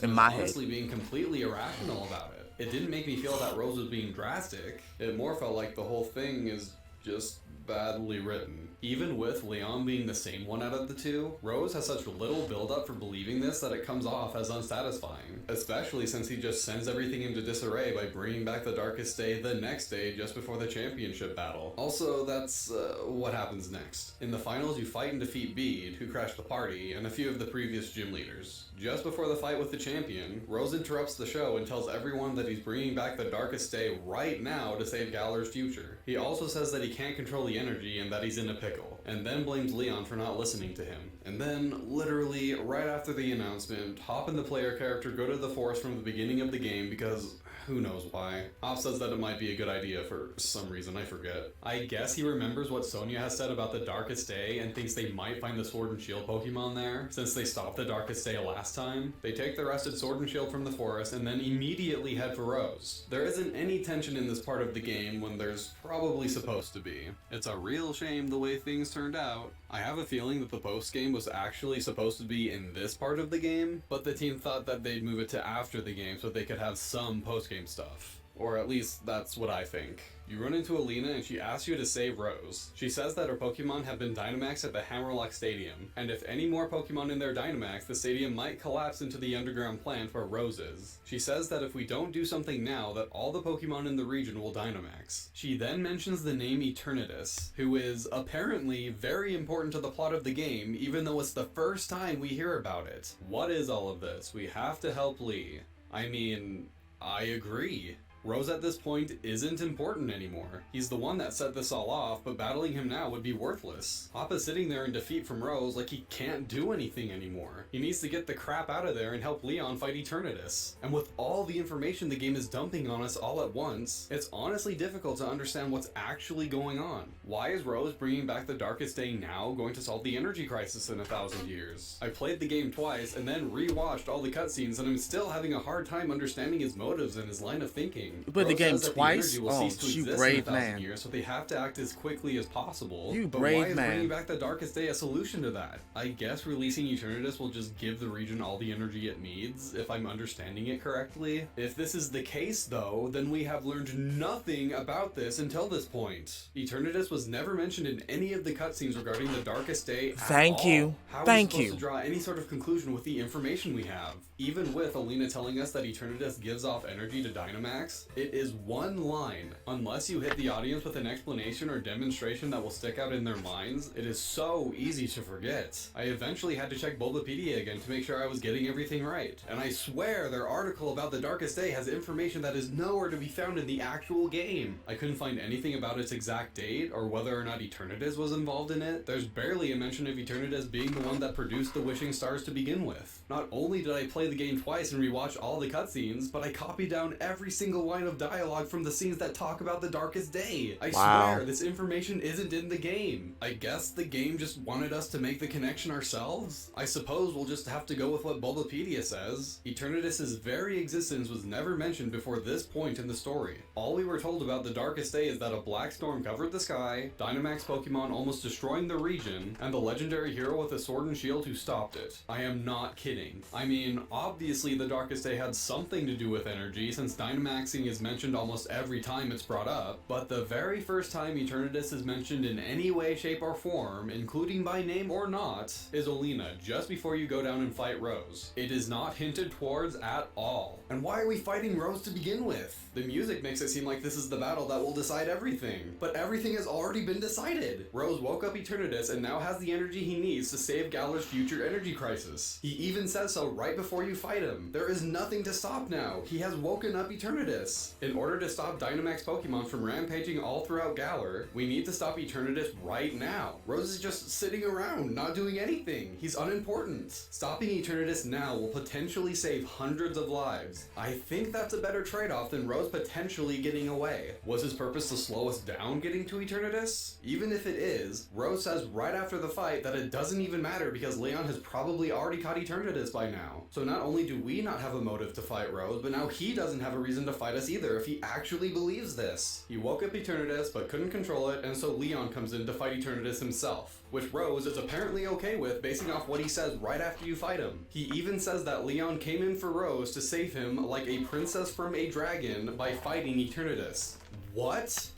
S1: in my head.
S2: Honestly, being completely irrational about it. It didn't make me feel that Rose was being drastic. It more felt like the whole thing is just badly written. Even with Leon being the sane one out of the two, Rose has such little build-up for believing this that it comes off as unsatisfying. Especially since he just sends everything into disarray by bringing back the Darkest Day the next day just before the championship battle. Also, that's what happens next. In the finals, you fight and defeat Bede, who crashed the party, and a few of the previous gym leaders. Just before the fight with the champion, Rose interrupts the show and tells everyone that he's bringing back the Darkest Day right now to save Galar's future. He also says that he he can't control the energy and that he's in a pickle, and then blames Leon for not listening to him. And then, literally, right after the announcement, Hop and the player character go to the forest from the beginning of the game because who knows why. Hop says that it might be a good idea for some reason, I forget. I guess he remembers what Sonia has said about the Darkest Day and thinks they might find the Sword and Shield Pokemon there, since they stopped the Darkest Day last time. They take the rested Sword and Shield from the forest and then immediately head for Rose. There isn't any tension in this part of the game when there's probably supposed to be. It's a real shame the way things turned out. I have a feeling that the post-game was actually supposed to be in this part of the game, but the team thought that they'd move it to after the game so they could have some post-game stuff. Or at least that's what I think. You run into Alina and she asks you to save Rose. She says that her Pokemon have been Dynamaxed at the Hammerlock Stadium, and if any more Pokemon in there Dynamax, the stadium might collapse into the underground plant where Rose is. She says that if we don't do something now, that all the Pokemon in the region will Dynamax. She then mentions the name Eternatus, who is apparently very important to the plot of the game, even though it's the first time we hear about it. What is all of this? We have to help Lee. I mean, I agree. Rose at this point isn't important anymore. He's the one that set this all off, but battling him now would be worthless. Hop is sitting there in defeat from Rose like he can't do anything anymore. He needs to get the crap out of there and help Leon fight Eternatus. And with all the information the game is dumping on us all at once, it's honestly difficult to understand what's actually going on. Why is Rose bringing back the Darkest Day now going to solve the energy crisis in 1,000 years? I played the game twice and then re-watched all the cutscenes and I'm still having a hard time understanding his motives and his line of thinking.
S1: You played the game twice?
S2: Oh,
S1: you brave man.
S2: Years, so they have to act as quickly as possible.
S1: You
S2: but
S1: brave
S2: why is
S1: man.
S2: bringing back the Darkest Day a solution to that? I guess releasing Eternatus will just give the region all the energy it needs, if I'm understanding it correctly. If this is the case, though, then we have learned nothing about this until this point. Eternatus was never mentioned in any of the cutscenes regarding the Darkest Day at
S1: Thank you.
S2: all. How
S1: Thank
S2: are we
S1: you.
S2: supposed to draw any sort of conclusion with the information we have? Even with Alina telling us that Eternatus gives off energy to Dynamax, it is one line. Unless you hit the audience with an explanation or demonstration that will stick out in their minds, it is so easy to forget. I eventually had to check Bulbapedia again to make sure I was getting everything right. And I swear their article about the Darkest Day has information that is nowhere to be found in the actual game. I couldn't find anything about its exact date or whether or not Eternatus was involved in it. There's barely a mention of Eternatus being the one that produced the Wishing Stars to begin with. Not only did I play the game twice and rewatch all the cutscenes, but I copied down every single line of dialogue from the scenes that talk about the Darkest Day. I swear, this information isn't in the game. I guess the game just wanted us to make the connection ourselves? I suppose we'll just have to go with what Bulbapedia says. Eternatus' very existence was never mentioned before this point in the story. All we were told about the Darkest Day is that a black storm covered the sky, Dynamax Pokemon almost destroying the region, and the legendary hero with a sword and shield who stopped it. I am not kidding. I mean, obviously the Darkest Day had something to do with energy, since Dynamaxing is mentioned almost every time it's brought up, but the very first time Eternatus is mentioned in any way, shape, or form, including by name or not, is Alina, just before you go down and fight Rose. It is not hinted towards at all. And why are we fighting Rose to begin with? The music makes it seem like this is the battle that will decide everything, but everything has already been decided. Rose woke up Eternatus and now has the energy he needs to save Galar's future energy crisis. He even says so right before you fight him. There is nothing to stop now. He has woken up Eternatus. In order to stop Dynamax Pokemon from rampaging all throughout Galar, we need to stop Eternatus right now. Rose is just sitting around, not doing anything. He's unimportant. Stopping Eternatus now will potentially save hundreds of lives. I think that's a better trade-off than Rose potentially getting away. Was his purpose to slow us down getting to Eternatus? Even if it is, Rose says right after the fight that it doesn't even matter because Leon has probably already caught Eternatus by now. So not only do we not have a motive to fight Rose, but now he doesn't have a reason to fight us either if he actually believes this. He woke up Eternatus but couldn't control it, and so Leon comes in to fight Eternatus himself, which Rose is apparently okay with basing off what he says right after you fight him. He even says that Leon came in for Rose to save him like a princess from a dragon by fighting Eternatus. What?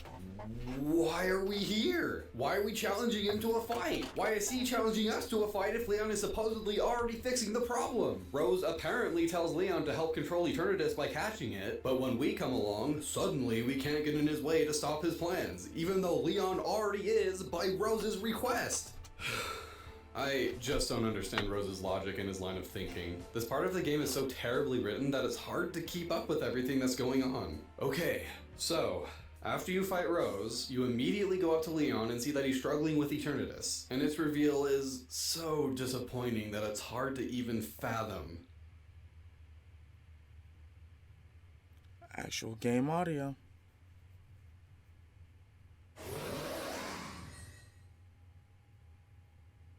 S2: Why are we here? Why are we challenging him to a fight? Why is he challenging us to a fight if Leon is supposedly already fixing the problem? Rose apparently tells Leon to help control Eternatus by catching it, but when we come along, suddenly we can't get in his way to stop his plans, even though Leon already is by Rose's request. I just don't understand Rose's logic and his line of thinking. This part of the game is so terribly written that it's hard to keep up with everything that's going on. Okay, so After you fight Rose, you immediately go up to Leon and see that he's struggling with Eternatus, and its reveal is so disappointing that it's hard to even fathom.
S1: Actual game audio.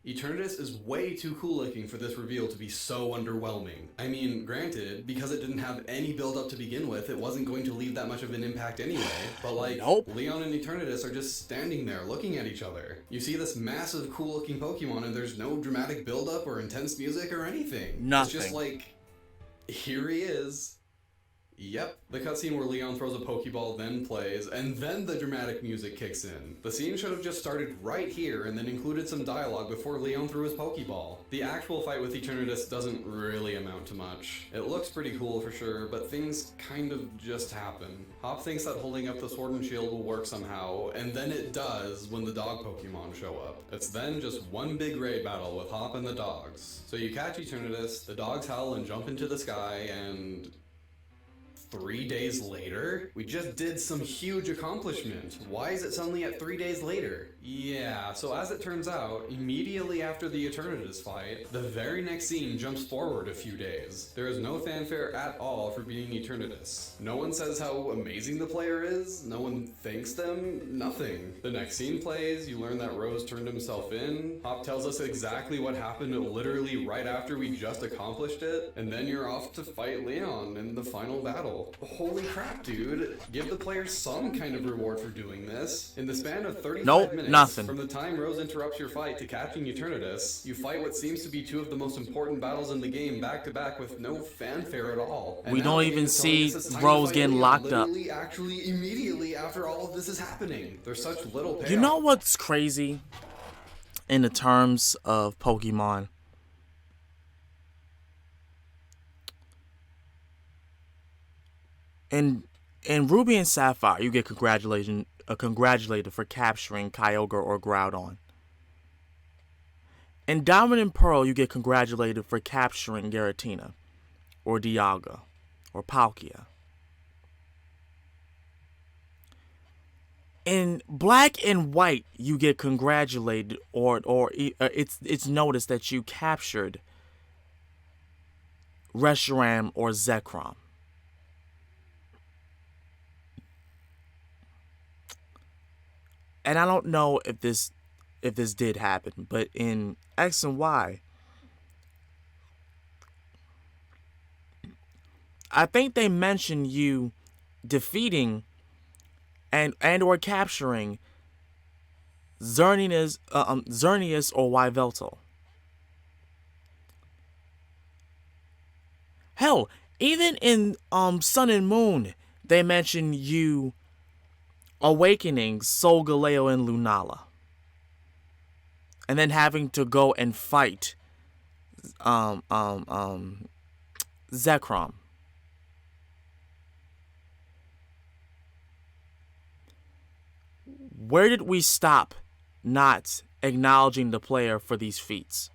S2: Eternatus is way too cool looking for this reveal to be so underwhelming. I mean, granted, because it didn't have any build up to begin with, it wasn't going to leave that much of an impact anyway, but like,
S1: Nope.
S2: Leon and Eternatus are just standing there looking at each other. You see this massive cool looking Pokemon and there's no dramatic build up or intense music or anything.
S1: Nothing.
S2: It's just like, here he is. Yep, the cutscene where Leon throws a Pokeball then plays, and then the dramatic music kicks in. The scene should have just started right here and then included some dialogue before Leon threw his Pokeball. The actual fight with Eternatus doesn't really amount to much. It looks pretty cool for sure, but things kind of just happen. Hop thinks that holding up the sword and shield will work somehow, and then it does when the dog Pokemon show up. It's then just one big raid battle with Hop and the dogs. So you catch Eternatus, the dogs howl and jump into the sky, and 3 days later? We just did some huge accomplishment. Why is it suddenly at 3 days later? Yeah, so as it turns out, immediately after the Eternatus fight, the very next scene jumps forward a few days. There is no fanfare at all for beating Eternatus. No one says how amazing the player is, no one thanks them, nothing. The next scene plays, you learn that Rose turned himself in, Hop tells us exactly what happened literally right after we just accomplished it, and then you're off to fight Leon in the final battle. Holy crap, dude. Give the player some kind of reward for doing this. In the span of 35 minutes,
S1: nothing.
S2: from the time Rose interrupts your fight to catching Eternatus, you fight what seems to be two of the most important battles in the game back to back with no fanfare at all. And
S1: We
S2: now
S1: don't
S2: the game
S1: even
S2: is telling
S1: see
S2: us it's time to
S1: Rose
S2: fight
S1: getting
S2: Leon
S1: locked up.
S2: literally, actually, immediately after all of this is happening. There's such little payoff.
S1: You know what's crazy in the terms of Pokemon? In Ruby and Sapphire, you get congratulated for capturing Kyogre or Groudon. In Diamond and Pearl, you get congratulated for capturing Giratina, or Dialga, or Palkia. In Black and White, you get congratulated, or it's noticed that you captured Reshiram or Zekrom. And I don't know if this did happen, but in X and Y, I think they mentioned you defeating and or capturing Xerneas or Yveltal. Hell, even in Sun and Moon, they mention you awakening Solgaleo and Lunala, and then having to go and fight Zekrom. Where did we stop not acknowledging the player for these feats?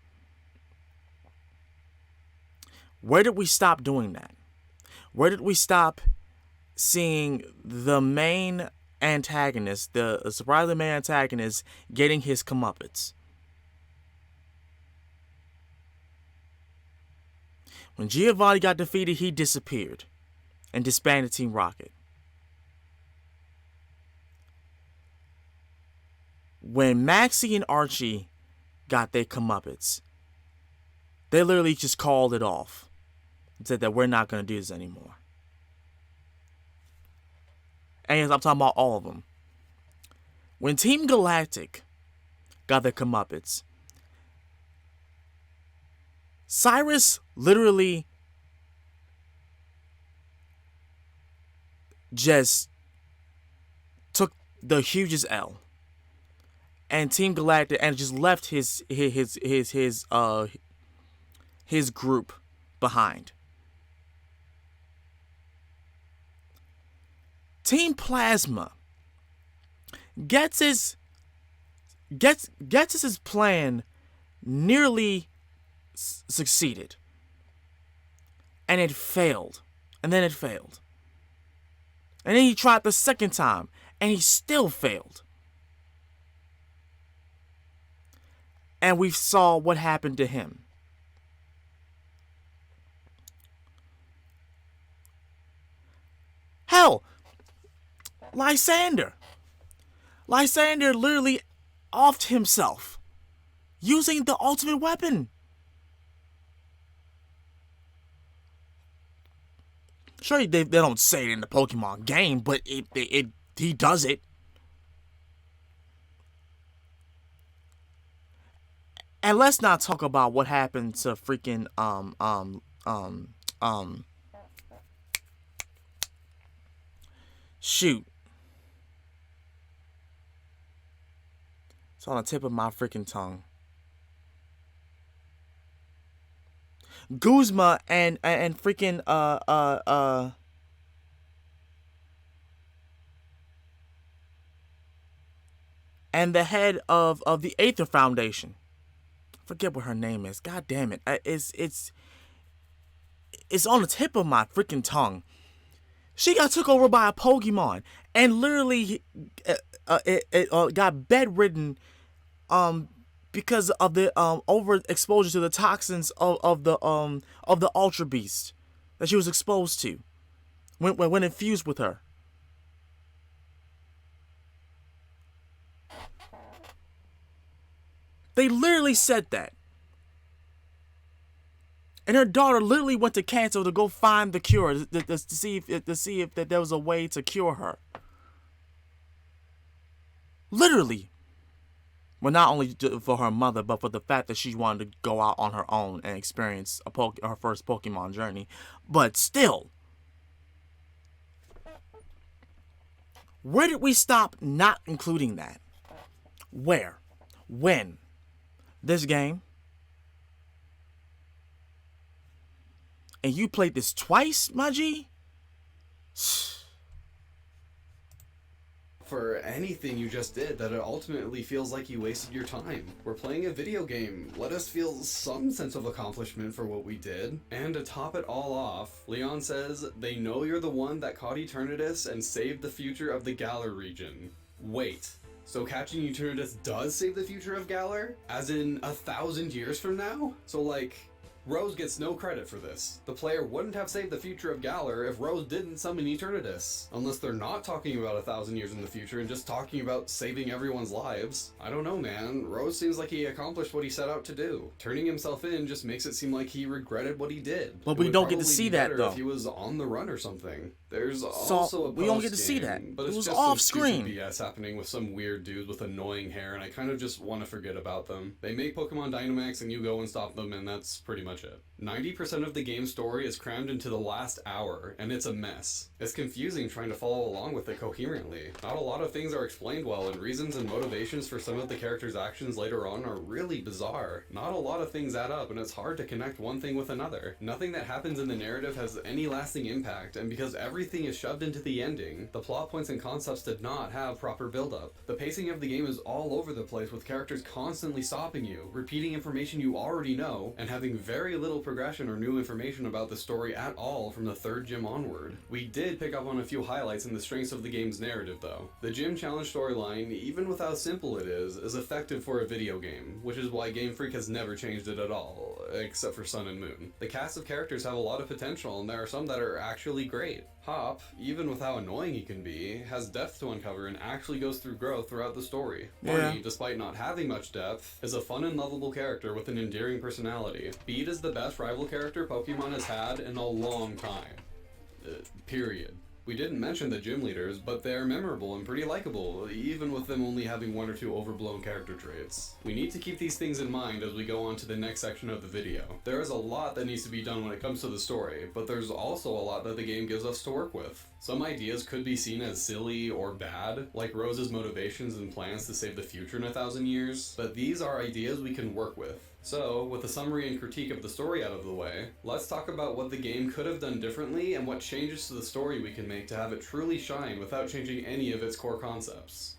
S1: Where did we stop doing that? Where did we stop seeing the main antagonist, the surprisingly main antagonist, getting his comeuppance? When Giovanni got defeated, he disappeared and disbanded Team Rocket. When Maxie and Archie got their comeuppance, they literally just called it off and said that we're not going to do this anymore. And yes, I'm talking about all of them. When Team Galactic got their comeuppance, Cyrus literally just took the hugest L, and Team Galactic and just left his group behind. Team Plasma gets his plan nearly succeeded, and it failed, and then it failed, and then he tried the second time, And he still failed. And we saw what happened to him. Hell, Lysander literally offed himself using the ultimate weapon. Sure, they don't say it in the Pokemon game, but he does it. And let's not talk about what happened to freaking shoot. It's on the tip of my freaking tongue. Guzma and freaking and the head of the Aether Foundation. Forget what her name is. God damn it. It's on the tip of my freaking tongue. She got took over by a Pokemon and literally got bedridden because of the overexposure to the toxins of the Ultra Beast that she was exposed to when infused with her. They literally said that. And her daughter literally went to Kanto to go find the cure to see if there was a way to cure her. Literally. Well, not only for her mother, but for the fact that she wanted to go out on her own and experience her first Pokemon journey. But still, where did we stop not including that? Where? When? This game? And you played this twice, my G?
S2: For anything you just did, that it ultimately feels like you wasted your time. We're playing a video game. Let us feel some sense of accomplishment for what we did. And to top it all off, Leon says, they know you're the one that caught Eternatus and saved the future of the Galar region. Wait. So catching Eternatus does save the future of Galar? As in 1,000 years from now? So like, Rose gets no credit for this. The player wouldn't have saved the future of Galar if Rose didn't summon Eternatus. Unless they're not talking about 1,000 years in the future and just talking about saving everyone's lives. I don't know, man. Rose seems like he accomplished what he set out to do. Turning himself in just makes it seem like he regretted what he did.
S1: But we don't get to see that, though.
S2: If he was on the run or something. There's also a
S1: we don't get to see that.
S2: But
S1: it was
S2: just
S1: off
S2: some
S1: screen.
S2: stupid BS happening with some weird dudes with annoying hair, and I kind of just want to forget about them. They make Pokemon Dynamax and you go and stop them, and that's pretty much it. 90% of the game's story is crammed into the last hour, and it's a mess. It's confusing trying to follow along with it coherently. Not a lot of things are explained well, and reasons and motivations for some of the characters' actions later on are really bizarre. Not a lot of things add up, and it's hard to connect one thing with another. Nothing that happens in the narrative has any lasting impact, and because everything is shoved into the ending, the plot points and concepts did not have proper build-up. The pacing of the game is all over the place, with characters constantly stopping you, repeating information you already know, and having very little progression or new information about the story at all from the third gym onward. We did pick up on a few highlights in the strengths of the game's narrative though. The gym challenge storyline, even with how simple it is effective for a video game, which is why Game Freak has never changed it at all, except for Sun and Moon. The cast of characters have a lot of potential, and there are some that are actually great. Hop, even with how annoying he can be, has depth to uncover and actually goes through growth throughout the story. Barney, despite not having much depth, is a fun and lovable character with an endearing personality. Beat is the best rival character Pokemon has had in a long time. Period. We didn't mention the gym leaders, but they're memorable and pretty likable, even with them only having one or two overblown character traits. We need to keep these things in mind as we go on to the next section of the video. There is a lot that needs to be done when it comes to the story, but there's also a lot that the game gives us to work with. Some ideas could be seen as silly or bad, like Rose's motivations and plans to save the future in 1,000 years, but these are ideas we can work with. So, with a summary and critique of the story out of the way, let's talk about what the game could have done differently and what changes to the story we can make to have it truly shine without changing any of its core concepts.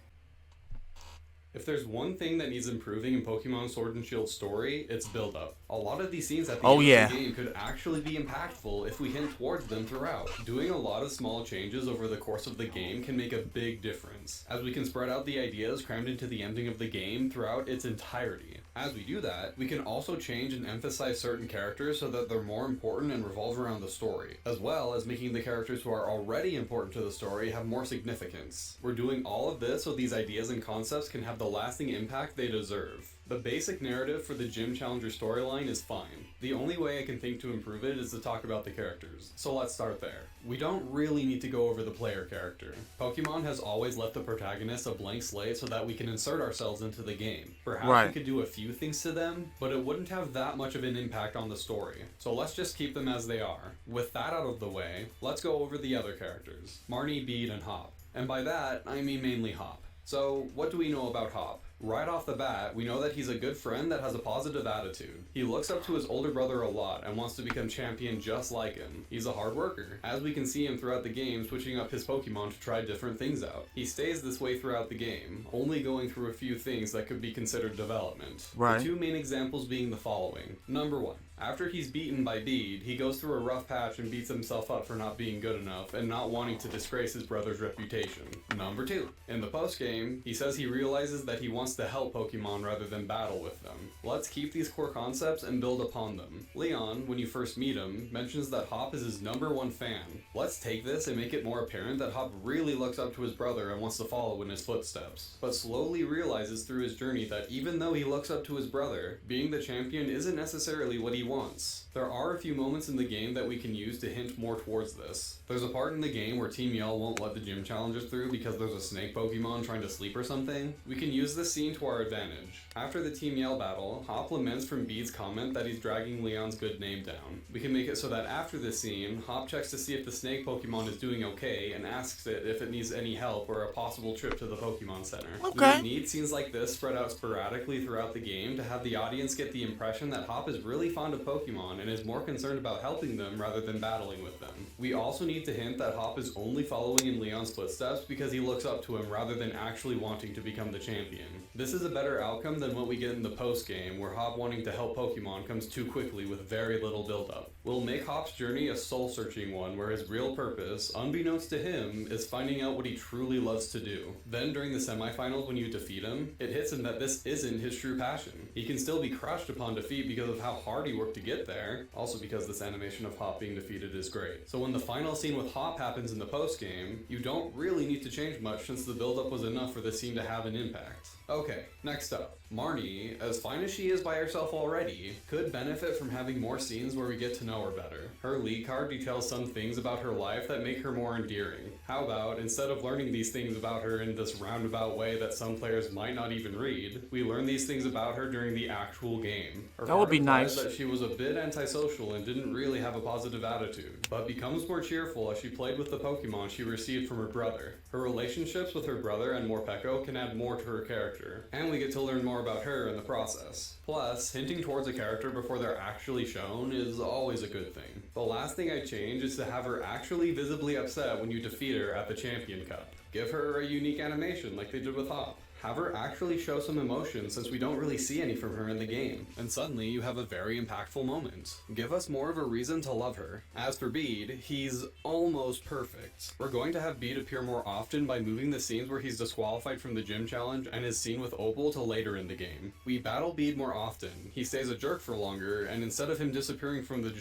S2: If there's one thing that needs improving in Pokemon Sword and Shield story, it's build-up. A lot of these scenes at the end of the game could actually be impactful if we hint towards them throughout. Doing a lot of small changes over the course of the game can make a big difference, as we can spread out the ideas crammed into the ending of the game throughout its entirety. As we do that, we can also change and emphasize certain characters so that they're more important and revolve around the story, as well as making the characters who are already important to the story have more significance. We're doing all of this so these ideas and concepts can have the lasting impact they deserve. The basic narrative for the Gym Challenger storyline is fine. The only way I can think to improve it is to talk about the characters. So let's start there. We don't really need to go over the player character. Pokemon has always left the protagonist a blank slate so that we can insert ourselves into the game. Perhaps we could do a few things to them, but it wouldn't have that much of an impact on the story. So let's just keep them as they are. With that out of the way, let's go over the other characters. Marnie, Bede, and Hop. And by that, I mean mainly Hop. So what do we know about Hop? Right off the bat, we know that he's a good friend that has a positive attitude. He looks up to his older brother a lot and wants to become champion just like him. He's a hard worker, as we can see him throughout the game switching up his Pokemon to try different things out. He stays this way throughout the game, only going through a few things that could be considered development. The two main examples being the following. Number 1. After he's beaten by Bede, he goes through a rough patch and beats himself up for not being good enough and not wanting to disgrace his brother's reputation. Number 2. In the post-game, he says he realizes that he wants to help Pokemon rather than battle with them. Let's keep these core concepts and build upon them. Leon, when you first meet him, mentions that Hop is his #1 fan. Let's take this and make it more apparent that Hop really looks up to his brother and wants to follow in his footsteps, but slowly realizes through his journey that even though he looks up to his brother, being the champion isn't necessarily what he wants. There are a few moments in the game that we can use to hint more towards this. There's a part in the game where Team Yell won't let the gym challengers through because there's a snake Pokemon trying to sleep or something. We can use this scene to our advantage. After the Team Yell battle, Hop laments from Bede's comment that he's dragging Leon's good name down. We can make it so that after this scene, Hop checks to see if the snake Pokemon is doing okay and asks it if it needs any help or a possible trip to the Pokemon Center. We need scenes like this spread out sporadically throughout the game to have the audience get the impression that Hop is really fond of Pokemon and is more concerned about helping them rather than battling with them. We also need to hint that Hop is only following in Leon's footsteps because he looks up to him rather than actually wanting to become the champion. This is a better outcome than what we get in the post-game, where Hop wanting to help Pokemon comes too quickly with very little build-up. We'll make Hop's journey a soul-searching one where his real purpose, unbeknownst to him, is finding out what he truly loves to do. Then during the semifinals when you defeat him, it hits him that this isn't his true passion. He can still be crushed upon defeat because of how hard he worked to get there, also because this animation of Hop being defeated is great. So when the final scene with Hop happens in the post-game, you don't really need to change much since the build-up was enough for the scene to have an impact. Okay, next up. Marnie, as fine as she is by herself already, could benefit from having more scenes where we get to know her better. Her lead card details some things about her life that make her more endearing. How about, instead of learning these things about her in this roundabout way that some players might not even read, we learn these things about her during the actual game.
S1: That would be nice.
S2: That she was a bit antisocial and didn't really have a positive attitude, but becomes more cheerful as she played with the Pokemon she received from her brother. Her relationships with her brother and Morpeko can add more to her character, and we get to learn more about her in the process. Plus, hinting towards a character before they're actually shown is always a good thing. The last thing I change is to have her actually visibly upset when you defeat her at the Champion Cup. Give her a unique animation like they did with Hop. Have her actually show some emotion since we don't really see any from her in the game. And suddenly you have a very impactful moment. Give us more of a reason to love her. As for Bede, he's almost perfect. We're going to have Bede appear more often by moving the scenes where he's disqualified from the gym challenge and his scene with Opal to later in the game. We battle Bede more often. He stays a jerk for longer, and instead of him disappearing from the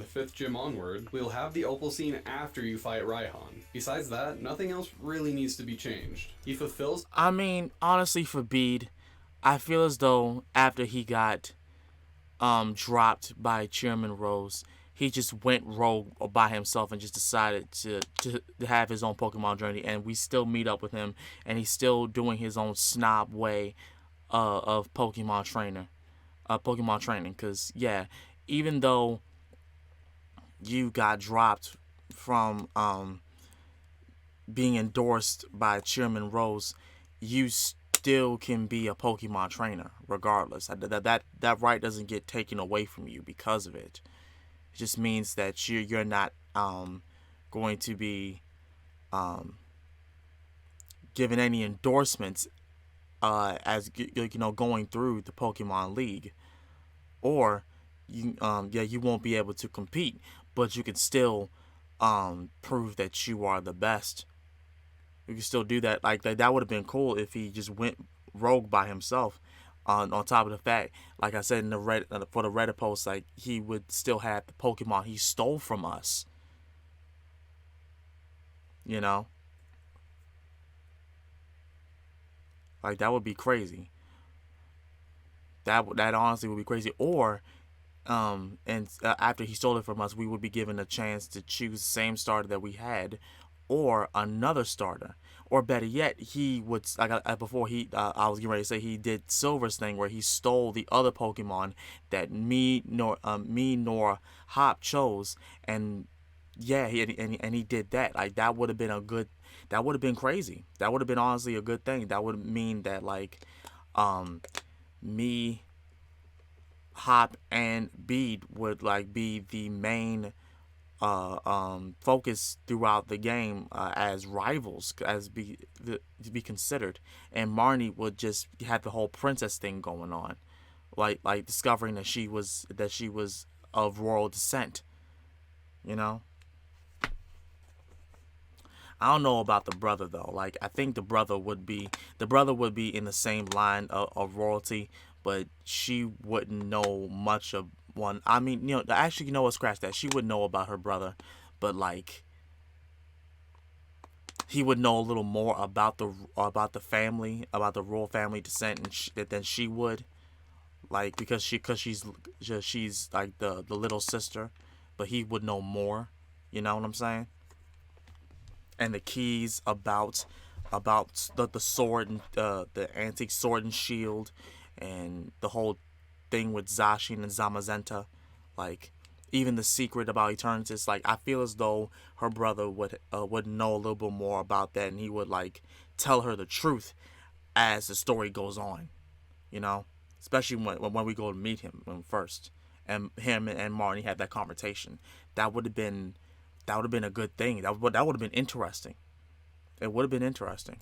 S2: 5th gym onward, we'll have the Opal scene after you fight Raihan. Besides that, nothing else really needs to be changed. He fulfills.
S1: I mean, honestly, for Bede, I feel as though after he got dropped by Chairman Rose, he just went rogue by himself and just decided to have his own Pokemon journey, and we still meet up with him, and he's still doing his own snob way of Pokemon training. Because, yeah, even though you got dropped from being endorsed by Chairman Rose, you still can be a Pokemon trainer regardless. That right doesn't get taken away from you because of it. It just means that you're not going to be given any endorsements as going through the Pokemon League, or you won't be able to compete, but you can still prove that you are the best. You can still do that. Like that would have been cool if he just went rogue by himself. On top of the fact, like I said in the for the Reddit post, like he would still have the Pokemon he stole from us. You know, like that would be crazy. That honestly would be crazy. Or and after he stole it from us, we would be given a chance to choose the same starter that we had, or another starter, or better yet, he would before I was getting ready to say he did Silver's thing where he stole the other Pokemon that me nor Hop chose, and yeah, he did that. Like that would have been that would have been crazy. That would have been honestly a good thing. That would mean that like me, Hop, and Bead would like be the main focus throughout the game as rivals, to be considered, and Marnie would just have the whole princess thing going on, like discovering that she was of royal descent. You know, I don't know about the brother though. Like I think the brother would be in the same line of royalty, but she wouldn't know much of one. I mean, actually, what? Scratch that. She would know about her brother, but like he would know a little more about the family, about the royal family descent, than she would. Like because she's like the little sister, but he would know more. You know what I'm saying? And the keys about the sword and the antique sword and shield, and the whole thing with Zacian and Zamazenta, like even the secret about Eternatus. Like I feel as though her brother would know a little bit more about that, and he would like tell her the truth as the story goes on. You know, especially when we go to meet him first, and him and Marnie had that conversation. That would have been a good thing. That would have been interesting. It would have been interesting.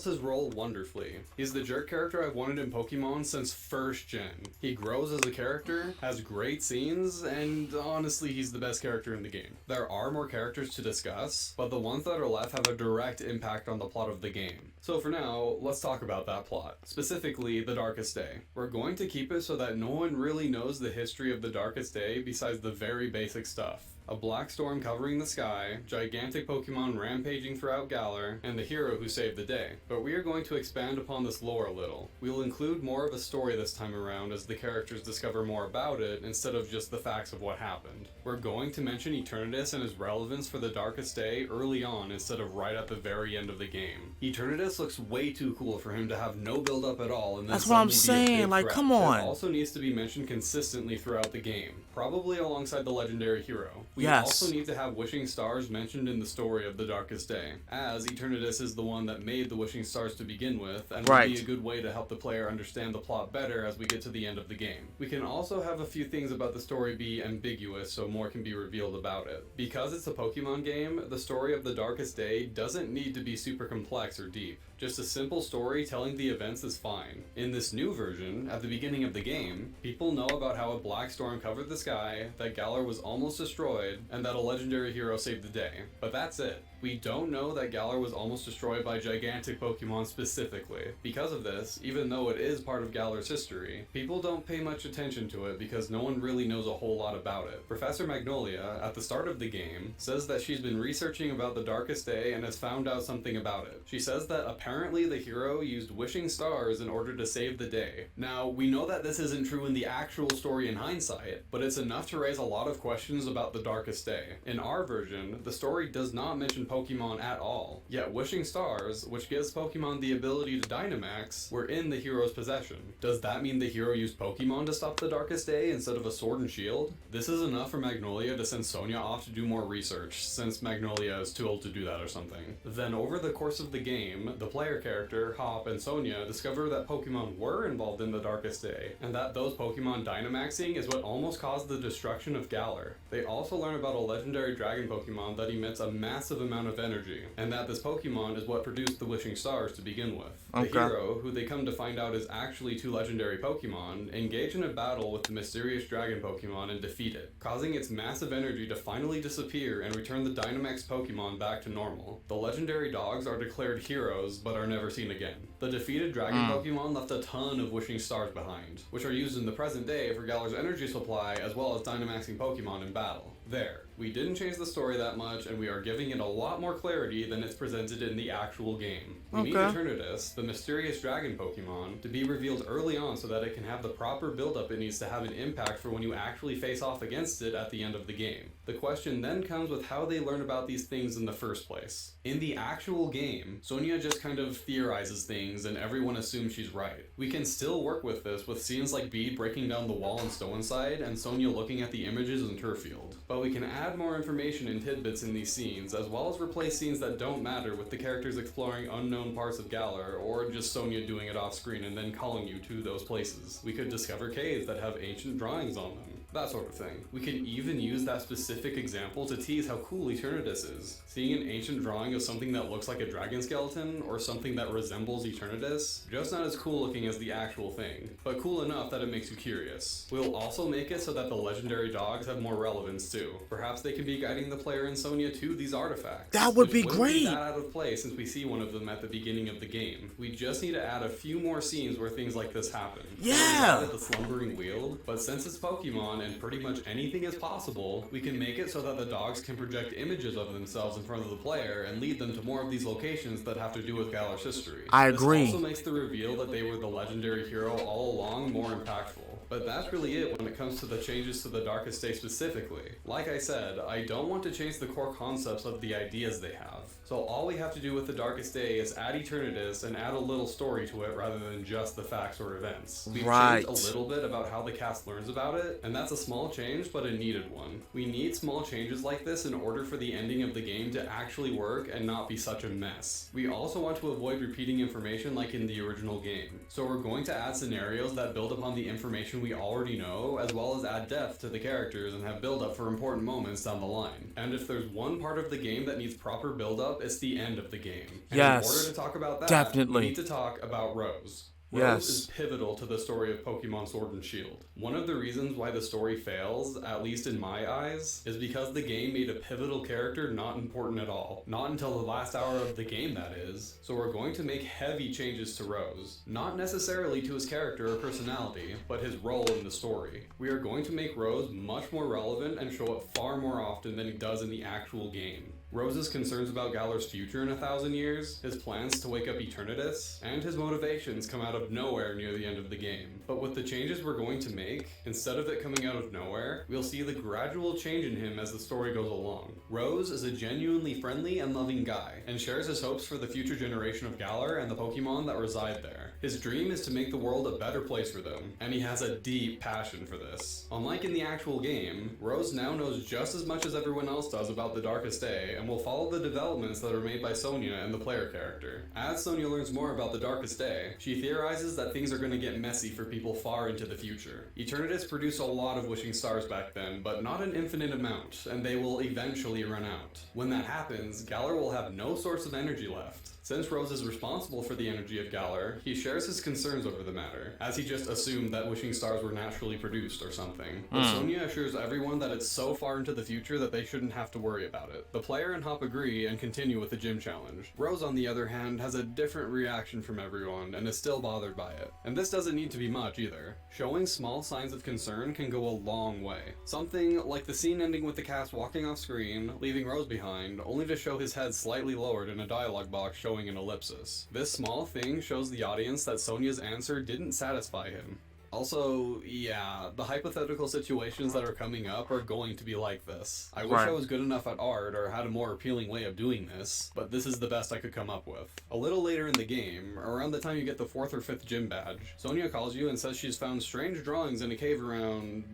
S2: His role wonderfully. He's the jerk character I've wanted in Pokemon since first gen. He grows as a character, has great scenes, and honestly he's the best character in the game. There are more characters to discuss, but the ones that are left have a direct impact on the plot of the game. So for now, let's talk about that plot. Specifically, the Darkest Day. We're going to keep it so that no one really knows the history of the Darkest Day besides the very basic stuff. A black storm covering the sky, gigantic Pokemon rampaging throughout Galar, and the hero who saved the day. But we are going to expand upon this lore a little. We will include more of a story this time around as the characters discover more about it instead of just the facts of what happened. We're going to mention Eternatus and his relevance for the Darkest Day early on instead of right at the very end of the game. Eternatus looks way too cool for him to have no build up at all and then
S1: That's what I'm saying. Like, come on.
S2: It also needs to be mentioned consistently throughout the game, probably alongside the legendary hero. We also need to have Wishing Stars mentioned in the story of the Darkest Day, as Eternatus is the one that made the Wishing Stars to begin with, and will be a good way to help the player understand the plot better as we get to the end of the game. We can also have a few things about the story be ambiguous so more can be revealed about it. Because it's a Pokemon game, the story of the Darkest Day doesn't need to be super complex or deep. Just a simple story telling the events is fine. In this new version, at the beginning of the game, people know about how a black storm covered the sky, that Galar was almost destroyed, and that a legendary hero saved the day. But that's it. We don't know that Galar was almost destroyed by gigantic Pokemon specifically. Because of this, even though it is part of Galar's history, people don't pay much attention to it because no one really knows a whole lot about it. Professor Magnolia, at the start of the game, says that she's been researching about the Darkest Day and has found out something about it. She says that apparently the hero used Wishing Stars in order to save the day. Now, we know that this isn't true in the actual story in hindsight, but it's enough to raise a lot of questions about the Darkest Day. In our version, the story does not mention Pokemon at all, yet Wishing Stars, which gives Pokemon the ability to Dynamax, were in the hero's possession. Does that mean the hero used Pokemon to stop the Darkest Day instead of a sword and shield? This is enough for Magnolia to send Sonia off to do more research, since Magnolia is too old to do that or something. Then over the course of the game, the player character, Hop, and Sonia discover that Pokemon were involved in the Darkest Day, and that those Pokemon Dynamaxing is what almost caused the destruction of Galar. They also learn about a legendary dragon Pokemon that emits a massive amount amount of energy, and that this Pokemon is what produced the wishing stars to begin with. The
S1: Okay.
S2: hero, who they come to find out is actually two legendary Pokemon, engage in a battle with the mysterious dragon Pokemon and defeat it, causing its massive energy to finally disappear and return the Dynamax Pokemon back to normal. The legendary dogs are declared heroes, but are never seen again. The defeated dragon Pokemon left a ton of wishing stars behind, which are used in the present day for Galar's energy supply as well as Dynamaxing Pokemon in battle. There. We didn't change the story that much, and we are giving it a lot more clarity than it's presented in the actual game. We need Eternatus, the mysterious dragon Pokemon, to be revealed early on so that it can have the proper build-up it needs to have an impact for when you actually face off against it at the end of the game. The question then comes with how they learn about these things in the first place. In the actual game, Sonia just kind of theorizes things and everyone assumes she's right. We can still work with this with scenes like Bede breaking down the wall in Stoneside and Sonia looking at the images in Turffield. But we can add more information and tidbits in these scenes, as well as replace scenes that don't matter with the characters exploring unknown parts of Galar, or just Sonia doing it off screen and then calling you to those places. We could discover caves that have ancient drawings on them, that sort of thing. We can even use that specific example to tease how cool Eternatus is. Seeing an ancient drawing of something that looks like a dragon skeleton, or something that resembles Eternatus, just not as cool looking as the actual thing, but cool enough that it makes you curious. We'll also make it so that the legendary dogs have more relevance too. Perhaps they can be guiding the player and Sonia to these artifacts.
S1: That would be
S2: Which wouldn't
S1: great.
S2: that out of place since we see one of them at the beginning of the game. We just need to add a few more scenes where things like this happen.
S1: Yeah.
S2: We added the slumbering wheel, but since it's Pokemon and pretty much anything is possible, we can make it so that the dogs can project images of themselves in front of the player and lead them to more of these locations that have to do with Galar's history.
S1: I agree.
S2: This also makes the reveal that they were the legendary hero all along more impactful. But that's really it when it comes to the changes to the Darkest Day specifically. Like I said, I don't want to change the core concepts of the ideas they have. So all we have to do with the Darkest Day is add Eternatus and add a little story to it rather than just the facts or events. We've changed a little bit about how the cast learns about it, and that's a small change, but a needed one. We need small changes like this in order for the ending of the game to actually work and not be such a mess. We also want to avoid repeating information like in the original game. So we're going to add scenarios that build upon the information we already know, as well as add depth to the characters and have build up for important moments down the line. And if there's one part of the game that needs proper build up, it's the end of the game. And in order to talk about that,
S1: definitely.
S2: we need to talk about Rose. Rose
S1: Yes.
S2: is pivotal to the story of Pokemon Sword and Shield. One of the reasons why the story fails, at least in my eyes, is because the game made a pivotal character not important at all. Not until the last hour of the game, that is. So we're going to make heavy changes to Rose. Not necessarily to his character or personality, but his role in the story. We are going to make Rose much more relevant and show up far more often than he does in the actual game. Rose's concerns about Galar's future in 1,000 years, his plans to wake up Eternatus, and his motivations come out of nowhere near the end of the game. But with the changes we're going to make, instead of it coming out of nowhere, we'll see the gradual change in him as the story goes along. Rose is a genuinely friendly and loving guy, and shares his hopes for the future generation of Galar and the Pokemon that reside there. His dream is to make the world a better place for them, and he has a deep passion for this. Unlike in the actual game, Rose now knows just as much as everyone else does about the Darkest Day, and will follow the developments that are made by Sonia and the player character. As Sonia learns more about the Darkest Day, she theorizes that things are going to get messy for people far into the future. Eternatus produced a lot of wishing stars back then, but not an infinite amount, and they will eventually run out. When that happens, Galar will have no source of energy left. Since Rose is responsible for the energy of Galar, he shares his concerns over the matter, as he just assumed that wishing stars were naturally produced or something. But Sonia assures everyone that it's so far into the future that they shouldn't have to worry about it. The player and Hop agree and continue with the gym challenge. Rose, on the other hand, has a different reaction from everyone and is still bothered by it. And this doesn't need to be much either. Showing small signs of concern can go a long way. Something like the scene ending with the cast walking off screen, leaving Rose behind, only to show his head slightly lowered in a dialogue box showing an ellipsis. This small thing shows the audience that Sonia's answer didn't satisfy him. Also, yeah, the hypothetical situations that are coming up are going to be like this. I wish I was good enough at art or had a more appealing way of doing this, but this is the best I could come up with. A little later in the game, around the time you get the 4th or 5th gym badge, Sonia calls you and says she's found strange drawings in a cave around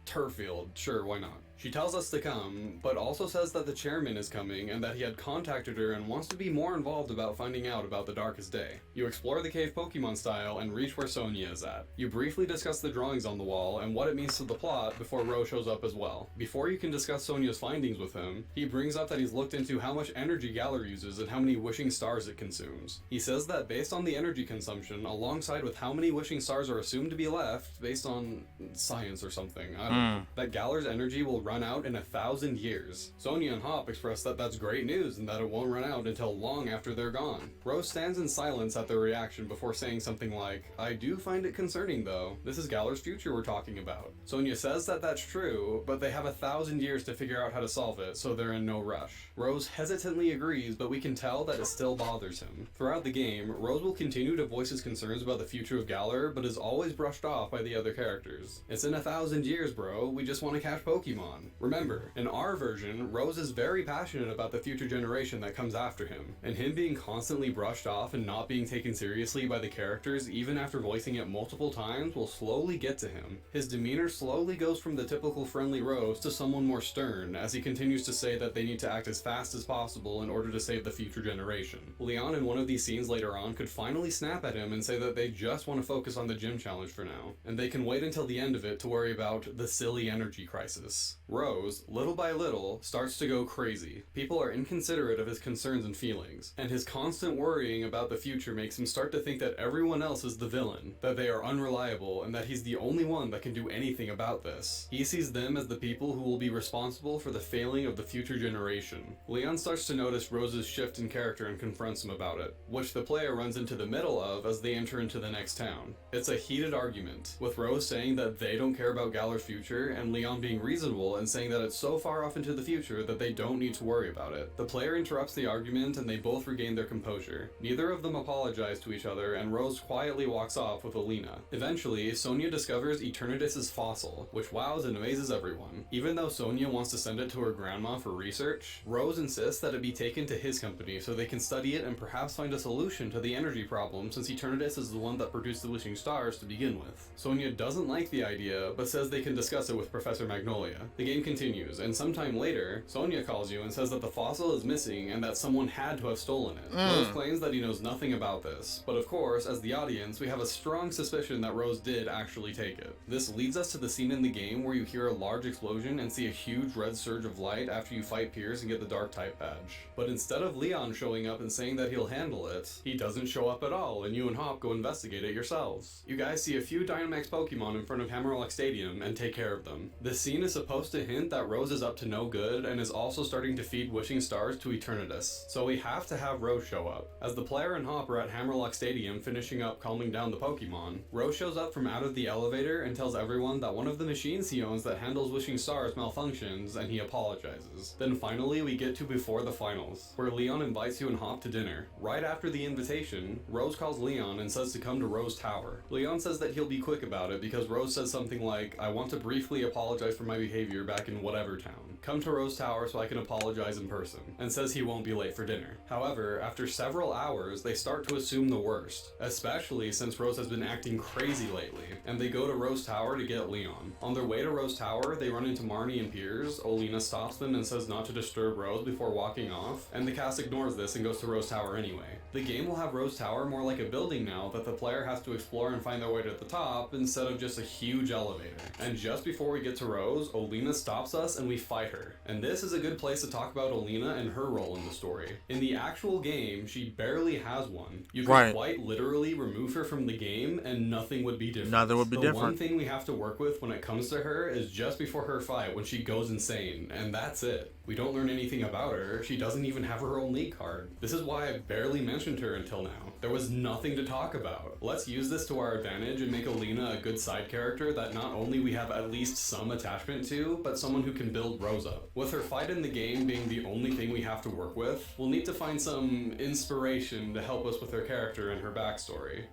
S2: Turffield. Sure, why not? She tells us to come, but also says that the chairman is coming and that he had contacted her and wants to be more involved about finding out about the darkest day. You explore the cave Pokemon style and reach where Sonia is at. You briefly discuss the drawings on the wall and what it means to the plot before Rose shows up as well. Before you can discuss Sonia's findings with him, he brings up that he's looked into how much energy Galar uses and how many wishing stars it consumes. He says that based on the energy consumption, alongside with how many wishing stars are assumed to be left, based on science or something, I don't know, that Galar's energy will run out in 1,000 years. Sonia and Hop express that that's great news and that it won't run out until long after they're gone. Rose stands in silence at their reaction before saying something like, "I do find it concerning though. This is Galar's future we're talking about." Sonia says that that's true, but they have 1,000 years to figure out how to solve it, so they're in no rush. Rose hesitantly agrees, but we can tell that it still bothers him. Throughout the game, Rose will continue to voice his concerns about the future of Galar, but is always brushed off by the other characters. "It's in 1,000 years, bro. We just want to catch Pokemon." Remember, in our version, Rose is very passionate about the future generation that comes after him, and him being constantly brushed off and not being taken seriously by the characters even after voicing it multiple times will slowly get to him. His demeanor slowly goes from the typical friendly Rose to someone more stern, as he continues to say that they need to act as fast as possible in order to save the future generation. Leon in one of these scenes later on could finally snap at him and say that they just want to focus on the gym challenge for now, and they can wait until the end of it to worry about the silly energy crisis. Rose, little by little, starts to go crazy. People are inconsiderate of his concerns and feelings, and his constant worrying about the future makes him start to think that everyone else is the villain, that they are unreliable, and that he's the only one that can do anything about this. He sees them as the people who will be responsible for the failing of the future generation. Leon starts to notice Rose's shift in character and confronts him about it, which the player runs into the middle of as they enter into the next town. It's a heated argument, with Rose saying that they don't care about Galar's future, and Leon being reasonable and saying that it's so far off into the future that they don't need to worry about it. The player interrupts the argument and they both regain their composure. Neither of them apologize to each other, and Rose quietly walks off with Alina. Eventually, Sonia discovers Eternatus' fossil, which wows and amazes everyone. Even though Sonia wants to send it to her grandma for research, Rose insists that it be taken to his company so they can study it and perhaps find a solution to the energy problem, since Eternatus is the one that produced the wishing stars to begin with. Sonia doesn't like the idea, but says they can discuss it with Professor Magnolia. The game continues, and sometime later, Sonia calls you and says that the fossil is missing and that someone had to have stolen it. Rose claims that he knows nothing about this, but of course, as the audience, we have a strong suspicion that Rose did actually take it. This leads us to the scene in the game where you hear a large explosion and see a huge red surge of light after you fight Pierce and get the Dark type badge. But instead of Leon showing up and saying that he'll handle it, he doesn't show up at all, and you and Hop go investigate it yourselves. You guys see a few Dynamax Pokemon in front of Hammerlock Stadium and take care of them. This scene is supposed to hint that Rose is up to no good and is also starting to feed wishing stars to Eternatus, so we have to have Rose show up. As the player and Hop are at Hammerlock Stadium finishing up calming down the Pokemon, Rose shows up from out of the elevator and tells everyone that one of the machines he owns that handles wishing stars malfunctions, and he apologizes. Then finally we get to before the finals, where Leon invites you and Hop to dinner. Right after the invitation, Rose calls Leon and says to come to Rose Tower. Leon says that he'll be quick about it because Rose says something like, "I want to briefly apologize for my behavior back in whatever town. Come to Rose Tower so I can apologize in person," and says he won't be late for dinner. However, after several hours, they start to assume the worst, especially since Rose has been acting crazy lately, and they go to Rose Tower to get Leon. On their way to Rose Tower, they run into Marnie and Piers. Olina stops them and says not to disturb Rose before walking off, and the cast ignores this and goes to Rose Tower anyway. The game will have Rose Tower more like a building now that the player has to explore and find their way to the top instead of just a huge elevator. And just before we get to Rose, Olina stops us and we fight her. And this is a good place to talk about Olina and her role in the story. In the actual game, she barely has one. You can quite literally remove her from the game and nothing would be different.
S1: Nothing would be different.
S2: The one thing we have to work with when it comes to her is just before her fight when she goes insane, and that's it. We don't learn anything about her. She doesn't even have her own league card. This is why I barely mentioned her until now. There was nothing to talk about. Let's use this to our advantage and make Olina a good side character that not only we have at least some attachment to, but someone who can build Rose up. With her fight in the game being the only thing we have to work with, we'll need to find some inspiration to help us with her character and her backstory.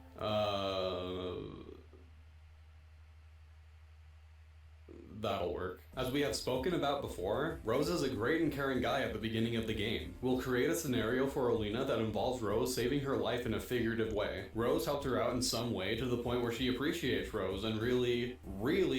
S2: That'll work. As we have spoken about before, Rose is a great and caring guy at the beginning of the game. We'll create a scenario for Alina that involves Rose saving her life in a figurative way. Rose helped her out in some way to the point where she appreciates Rose and really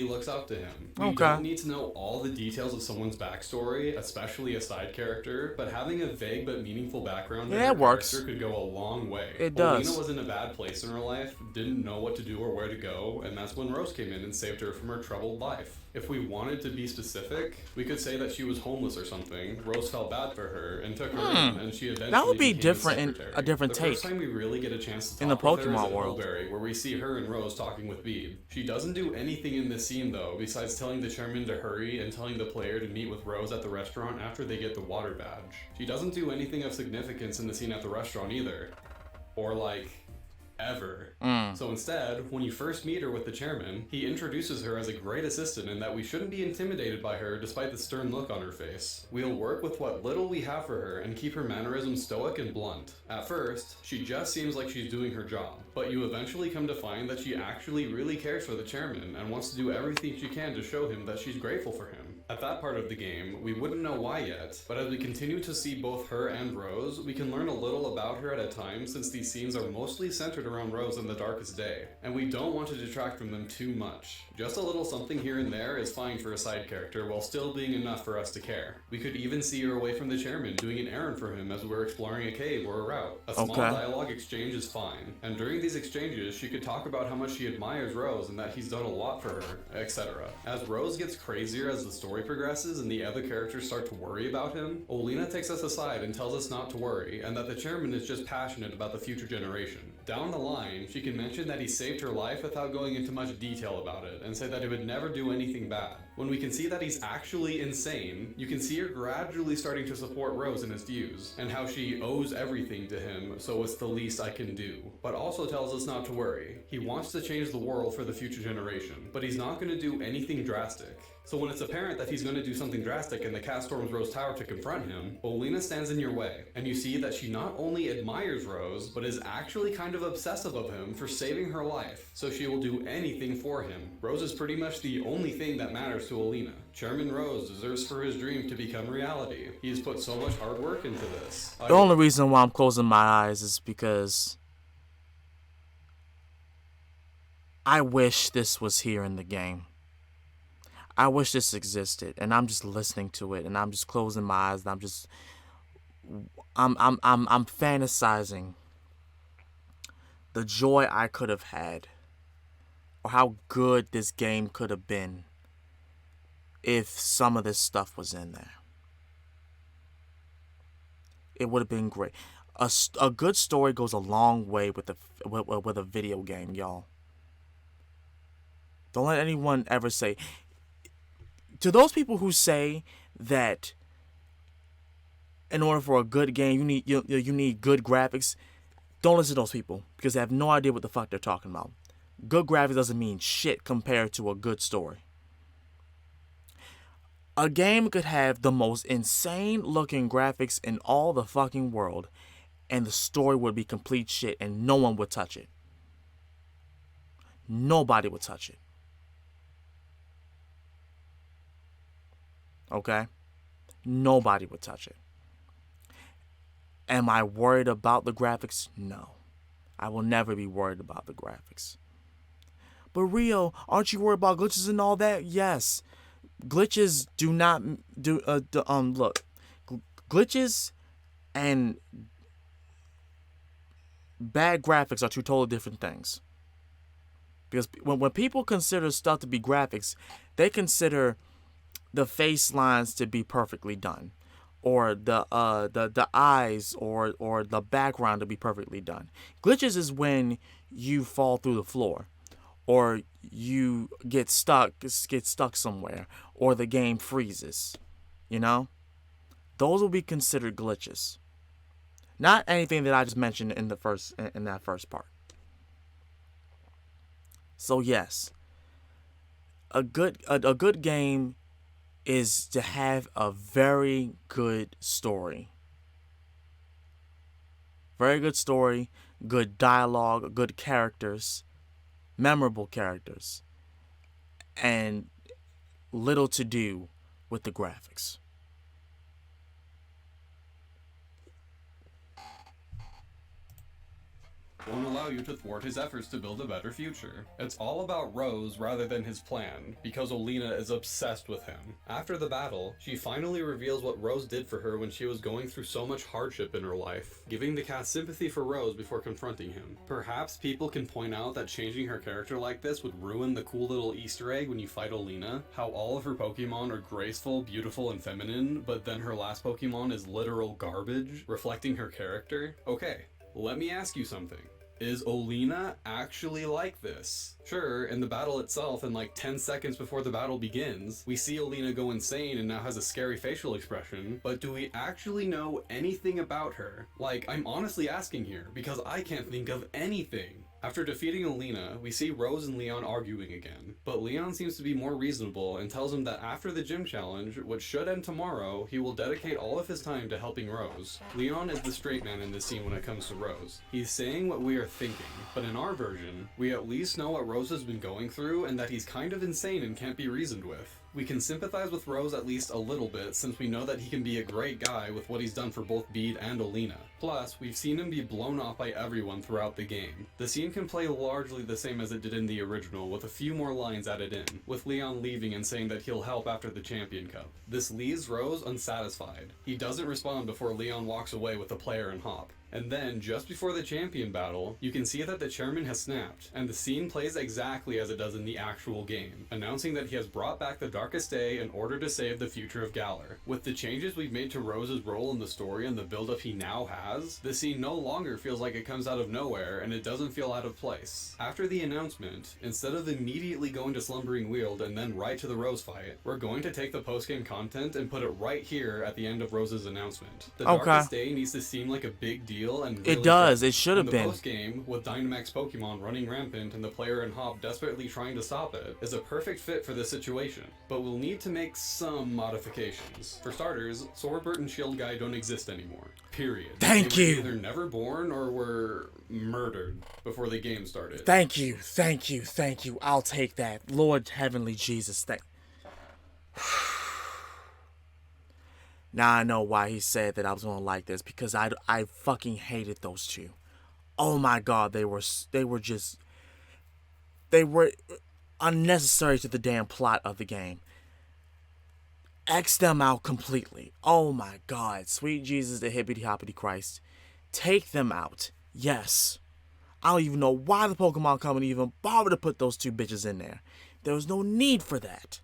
S2: looks up to him. We don't need to know all the details of someone's backstory, especially a side character, but having a vague but meaningful background in her character could go a long way.
S1: It does.
S2: Alina was in a bad place in her life, didn't know what to do or where to go, and that's when Rose came in and saved her from her troubled life. If we wanted to be specific, we could say that she was homeless or something. Rose felt bad for her and took her in, and she eventually
S1: that would be
S2: became
S1: different in
S2: secretary.
S1: a different
S2: the
S1: take.
S2: First time we really get a chance to talk
S1: in the
S2: with her is
S1: Pokemon
S2: at
S1: world,
S2: Mulberry, where we see her and Rose talking with Bede. She doesn't do anything in this scene though, besides telling the chairman to hurry and telling the player to meet with Rose at the restaurant after they get the water badge. She doesn't do anything of significance in the scene at the restaurant either, or like ever. So instead, when you first meet her with the chairman, he introduces her as a great assistant and that we shouldn't be intimidated by her despite the stern look on her face. We'll work with what little we have for her and keep her mannerisms stoic and blunt. At first, she just seems like she's doing her job, but you eventually come to find that she actually really cares for the chairman and wants to do everything she can to show him that she's grateful for him. At that part of the game, we wouldn't know why yet, but as we continue to see both her and Rose, we can learn a little about her at a time since these scenes are mostly centered around Rose in the darkest day, and we don't want to detract from them too much. Just a little something here and there is fine for a side character while still being enough for us to care. We could even see her away from the chairman doing an errand for him as we're exploring a cave or a route. A small dialogue exchange is fine, and during these exchanges she could talk about how much she admires Rose and that he's done a lot for her, etc. As Rose gets crazier as the story progresses and the other characters start to worry about him, Alina takes us aside and tells us not to worry and that the chairman is just passionate about the future generation. Down the line, she can mention that he saved her life without going into much detail about it and say that he would never do anything bad. When we can see that he's actually insane, you can see her gradually starting to support Rose in his views, and how she owes everything to him, so it's the least I can do. But also tells us not to worry. He wants to change the world for the future generation, but he's not going to do anything drastic. So when it's apparent that he's going to do something drastic and the cat storms Rose Tower to confront him, Alina stands in your way, and you see that she not only admires Rose, but is actually kind of obsessive of him for saving her life, so she will do anything for him. Rose is pretty much the only thing that matters to Alina. Chairman Rose deserves for his dream to become reality. He has put so much hard work into this.
S1: The only reason why I'm closing my eyes is because I wish this was here in the game. I wish this existed, and I'm just listening to it, and I'm just closing my eyes, and I'm fantasizing the joy I could have had, or how good this game could have been if some of this stuff was in there. It would have been great. A good story goes a long way with a video game, y'all. Don't let anyone ever say. To those people who say that in order for a good game you need good graphics, don't listen to those people because they have no idea what the fuck they're talking about. Good graphics doesn't mean shit compared to a good story. A game could have the most insane looking graphics in all the fucking world, and the story would be complete shit and no one would touch it. Nobody would touch it. Okay? Nobody would touch it. Am I worried about the graphics? No. I will never be worried about the graphics. But Rio, aren't you worried about glitches and all that? Yes. Glitches do not do look. Glitches and bad graphics are two totally different things. Because when people consider stuff to be graphics, they consider the face lines to be perfectly done, or the eyes or the background to be perfectly done. Glitches is when you fall through the floor, or you get stuck somewhere, or the game freezes. You know, those will be considered glitches. Not anything that I just mentioned in that first part. So yes, a good game is to have a very good story. Very good story, good dialogue, good characters, memorable characters. And little to do with the graphics.
S2: Won't allow you to thwart his efforts to build a better future. It's all about Rose rather than his plan, because Olina is obsessed with him. After the battle, she finally reveals what Rose did for her when she was going through so much hardship in her life, giving the cast sympathy for Rose before confronting him. Perhaps people can point out that changing her character like this would ruin the cool little Easter egg when you fight Olina, how all of her Pokemon are graceful, beautiful, and feminine, but then her last Pokemon is literal garbage, reflecting her character. Okay, let me ask you something. Is Olina actually like this? Sure, in the battle itself, and like 10 seconds before the battle begins, we see Olina go insane and now has a scary facial expression, but do we actually know anything about her? Like, I'm honestly asking here, because I can't think of anything. After defeating Olina, we see Rose and Leon arguing again, but Leon seems to be more reasonable and tells him that after the gym challenge, which should end tomorrow, he will dedicate all of his time to helping Rose. Leon is the straight man in this scene when it comes to Rose. He's saying what we are thinking, but in our version, we at least know what Rose has been going through and that he's kind of insane and can't be reasoned with. We can sympathize with Rose at least a little bit since we know that he can be a great guy with what he's done for both Bede and Olina. Plus, we've seen him be blown off by everyone throughout the game. The scene can play largely the same as it did in the original, with a few more lines added in, with Leon leaving and saying that he'll help after the Champion Cup. This leaves Rose unsatisfied. He doesn't respond before Leon walks away with the player and Hop. And then, just before the champion battle, you can see that the chairman has snapped, and the scene plays exactly as it does in the actual game, announcing that he has brought back the Darkest Day in order to save the future of Galar. With the changes we've made to Rose's role in the story and the build-up he now has, the scene no longer feels like it comes out of nowhere, and it doesn't feel out of place. After the announcement, instead of immediately going to Slumbering Weald and then right to the Rose fight, we're going to take the post-game content and put it right here at the end of Rose's announcement. The Darkest Day needs to seem like a big deal. And really
S1: it does. It should have been.
S2: The post-game, with Dynamax Pokemon running rampant and the player and Hop desperately trying to stop it, is a perfect fit for this situation. But we'll need to make some modifications. For starters, Swordsbert and Shield Guy don't exist anymore. Period.
S1: Thank you.
S2: They were either never born or were murdered before the game started.
S1: Thank you. Thank you. Thank you. I'll take that. Lord Heavenly Jesus, thank. Now I know why he said that I was gonna like this, because I fucking hated those two. Oh my god, they were unnecessary to the damn plot of the game. X them out completely. Oh my god, sweet Jesus, the hippity hoppity Christ. Take them out. Yes. I don't even know why the Pokemon Company even bothered to put those two bitches in there. There was no need for that.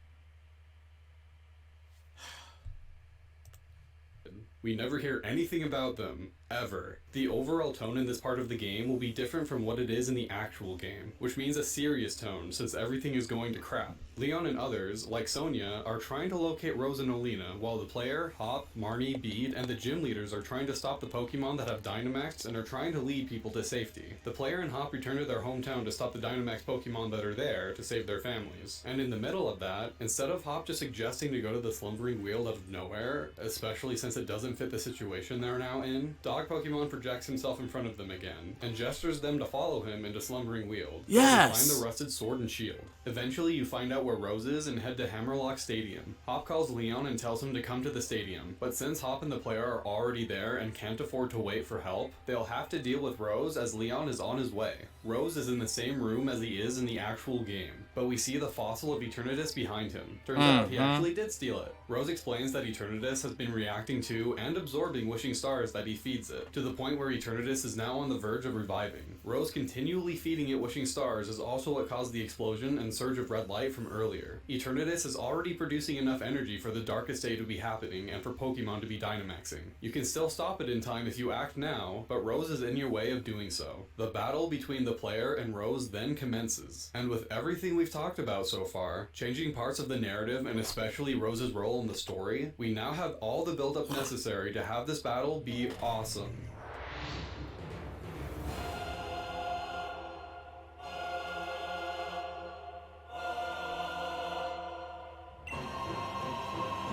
S2: We never hear anything about them, ever. The overall tone in this part of the game will be different from what it is in the actual game, which means a serious tone since everything is going to crap. Leon and others, like Sonia, are trying to locate Rose and Olina, while the player, Hop, Marnie, Bede, and the gym leaders are trying to stop the Pokemon that have Dynamax and are trying to lead people to safety. The player and Hop return to their hometown to stop the Dynamax Pokemon that are there to save their families. And in the middle of that, instead of Hop just suggesting to go to the Slumbering Weald out of nowhere, especially since it doesn't fit the situation they're now in, Dog Pokemon projects himself in front of them again, and gestures them to follow him into Slumbering Weald.
S1: Yes!
S2: Find the rusted sword and shield. Eventually you find out where Rose is and head to Hammerlock Stadium. Hop calls Leon and tells him to come to the stadium, but since Hop and the player are already there and can't afford to wait for help, they'll have to deal with Rose as Leon is on his way. Rose is in the same room as he is in the actual game, but we see the fossil of Eternatus behind him. Turns out he actually did steal it. Rose explains that Eternatus has been reacting to and absorbing wishing stars that he feeds it, to the point where Eternatus is now on the verge of reviving. Rose continually feeding it wishing stars is also what caused the explosion and surge of red light from earlier. Eternatus is already producing enough energy for the Darkest Day to be happening and for Pokemon to be Dynamaxing. You can still stop it in time if you act now, but Rose is in your way of doing so. The battle between the player and Rose then commences. And with everything we've talked about so far, changing parts of the narrative and especially Rose's role in the story, we now have all the build-up necessary to have this battle be awesome.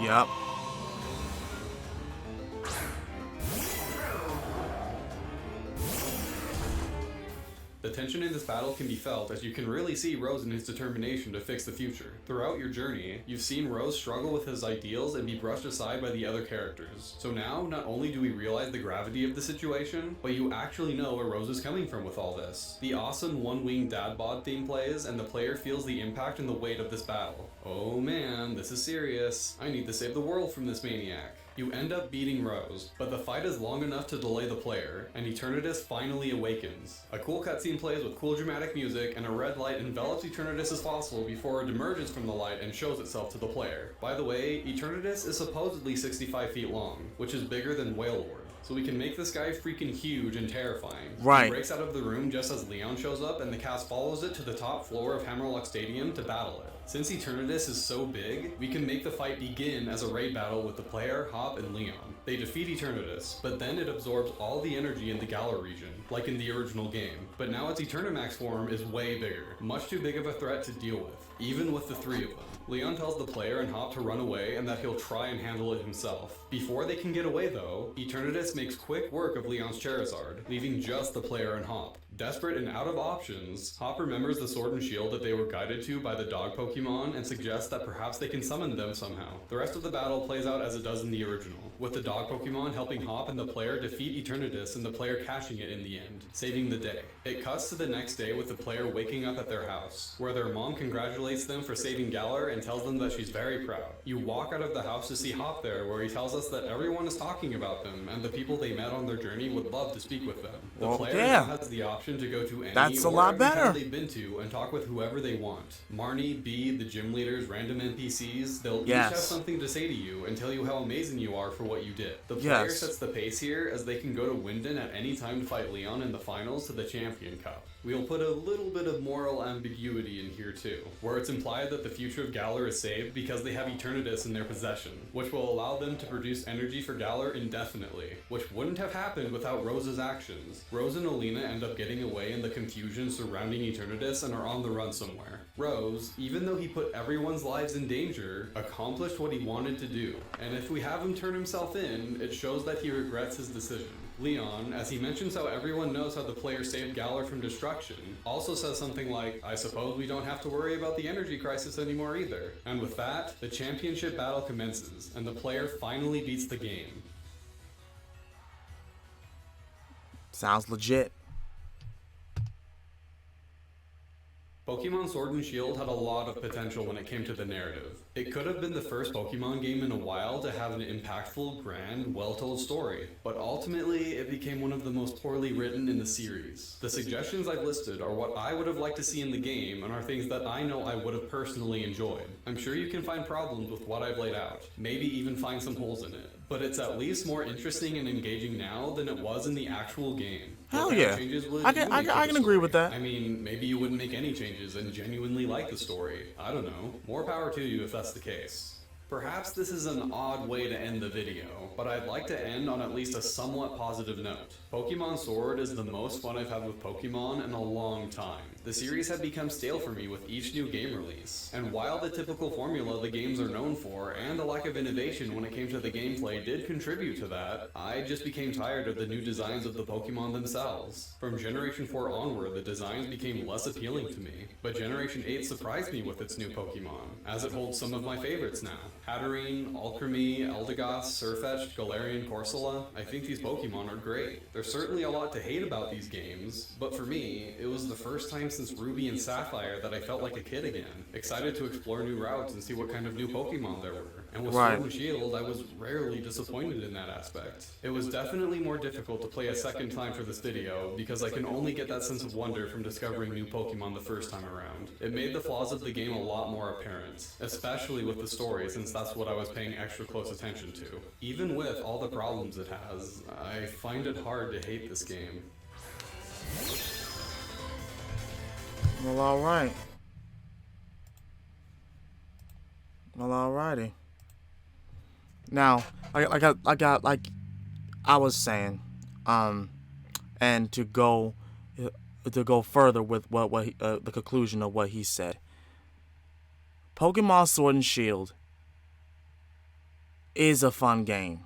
S1: Yep.
S2: The tension in this battle can be felt as you can really see Rose in his determination to fix the future. Throughout your journey, you've seen Rose struggle with his ideals and be brushed aside by the other characters. So now, not only do we realize the gravity of the situation, but you actually know where Rose is coming from with all this. The awesome one-winged dad bod theme plays, and the player feels the impact and the weight of this battle. Oh man, this is serious. I need to save the world from this maniac. You end up beating Rose, but the fight is long enough to delay the player, and Eternatus finally awakens. A cool cutscene plays with cool dramatic music, and a red light envelops Eternatus as possible before it emerges from the light and shows itself to the player. By the way, Eternatus is supposedly 65 feet long, which is bigger than Wailord. So we can make this guy freaking huge and terrifying.
S1: Right.
S2: He breaks out of the room just as Leon shows up, and the cast follows it to the top floor of Hammerlock Stadium to battle it. Since Eternatus is so big, we can make the fight begin as a raid battle with the player, Hop, and Leon. They defeat Eternatus, but then it absorbs all the energy in the Galar region, like in the original game. But now its Eternamax form is way bigger, much too big of a threat to deal with, even with the three of them. Leon tells the player and Hop to run away and that he'll try and handle it himself. Before they can get away though, Eternatus makes quick work of Leon's Charizard, leaving just the player and Hop. Desperate and out of options, Hop remembers the sword and shield that they were guided to by the dog Pokemon and suggests that perhaps they can summon them somehow. The rest of the battle plays out as it does in the original, with the dog Pokemon helping Hop and the player defeat Eternatus and the player catching it in the end, saving the day. It cuts to the next day with the player waking up at their house, where their mom congratulates them for saving Galar and tells them that she's very proud. You walk out of the house to see Hop there, where he tells us that everyone is talking about them and the people they met on their journey would love to speak with them. The player now has the option to go to any
S1: That's a
S2: or
S1: lot
S2: every
S1: better.
S2: town they've been to and talk with whoever they want. Marnie, Bee, the gym leaders, random NPCs, they'll each have something to say to you and tell you how amazing you are for what you did. The player sets the pace here as they can go to Winden at any time to fight Leon in the finals to the Champion Cup. We'll put a little bit of moral ambiguity in here too, where it's implied that the future of Galar is saved because they have Eternatus in their possession, which will allow them to produce energy for Galar indefinitely, which wouldn't have happened without Rose's actions. Rose and Alina end up getting away in the confusion surrounding Eternatus and are on the run somewhere. Rose, even though he put everyone's lives in danger, accomplished what he wanted to do, and if we have him turn himself in, it shows that he regrets his decision. Leon, as he mentions how everyone knows how the player saved Galar from destruction, also says something like, I suppose we don't have to worry about the energy crisis anymore either. And with that, the championship battle commences, and the player finally beats the game.
S1: Sounds legit.
S2: Pokemon Sword and Shield had a lot of potential when it came to the narrative. It could have been the first Pokemon game in a while to have an impactful, grand, well-told story, but ultimately it became one of the most poorly written in the series. The suggestions I've listed are what I would have liked to see in the game and are things that I know I would have personally enjoyed. I'm sure you can find problems with what I've laid out, maybe even find some holes in it, but it's at least more interesting and engaging now than it was in the actual game.
S1: Hell yeah. I can agree with that.
S2: I mean, maybe you wouldn't make any changes and genuinely like the story. I don't know. More power to you if that's the case. Perhaps this is an odd way to end the video, but I'd like to end on at least a somewhat positive note. Pokemon Sword is the most fun I've had with Pokemon in a long time. The series had become stale for me with each new game release, and while the typical formula the games are known for and the lack of innovation when it came to the gameplay did contribute to that, I just became tired of the new designs of the Pokemon themselves. From Generation 4 onward, the designs became less appealing to me, but Generation 8 surprised me with its new Pokemon, as it holds some of my favorites now. Hatterene, Alcremie, Eldegoss, Sirfetch'd, Galarian, Corsola, I think these Pokemon are great. There's certainly a lot to hate about these games, but for me, it was the first time since Ruby and Sapphire that I felt like a kid again, excited to explore new routes and see what kind of new Pokemon there were. And with Sword and Shield, I was rarely disappointed in that aspect. It was definitely more difficult to play a second time for this video, because I can only get that sense of wonder from discovering new Pokemon the first time around. It made the flaws of the game a lot more apparent, especially with the story, since that's what I was paying extra close attention to. Even with all the problems it has, I find it hard to hate this game.
S1: Well, alright. Well, alrighty. Now, like I was saying, and to go further with the conclusion of what he said. Pokemon Sword and Shield is a fun game.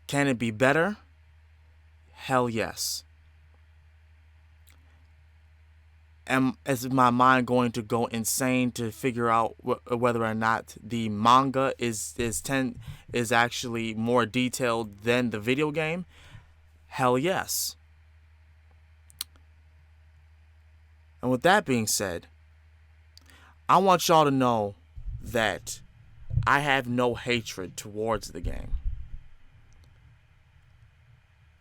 S1: Can it be better? Hell yes. is my mind going to go insane to figure out whether or not the manga is actually more detailed than the video game? Hell yes. And with that being said, I want y'all to know that I have no hatred towards the game.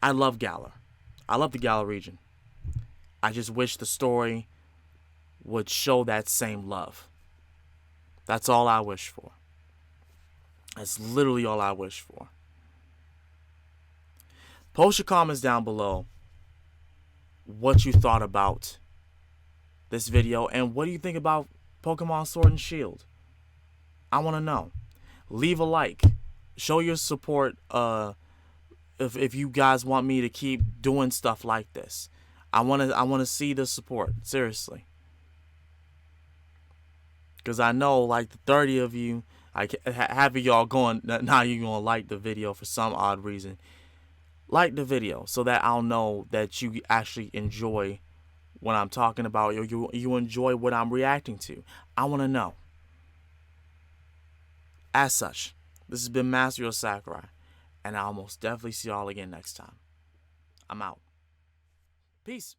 S1: I love Galar. I love the Galar region. I just wish the story would show that same love. That's all I wish for. That's literally all I wish for. Post your comments down below what you thought about this video and what do you think about Pokemon Sword and Shield. I want to know. Leave a like. Show your support if you guys want me to keep doing stuff like this. I want to see the support, seriously. Because I know like the 30 of you, half of y'all going, now you're going to like the video for some odd reason. Like the video so that I'll know that you actually enjoy what I'm talking about. You enjoy what I'm reacting to. I want to know. As such, this has been Master of Sakurai, and I'll most definitely see y'all again next time. I'm out. Peace.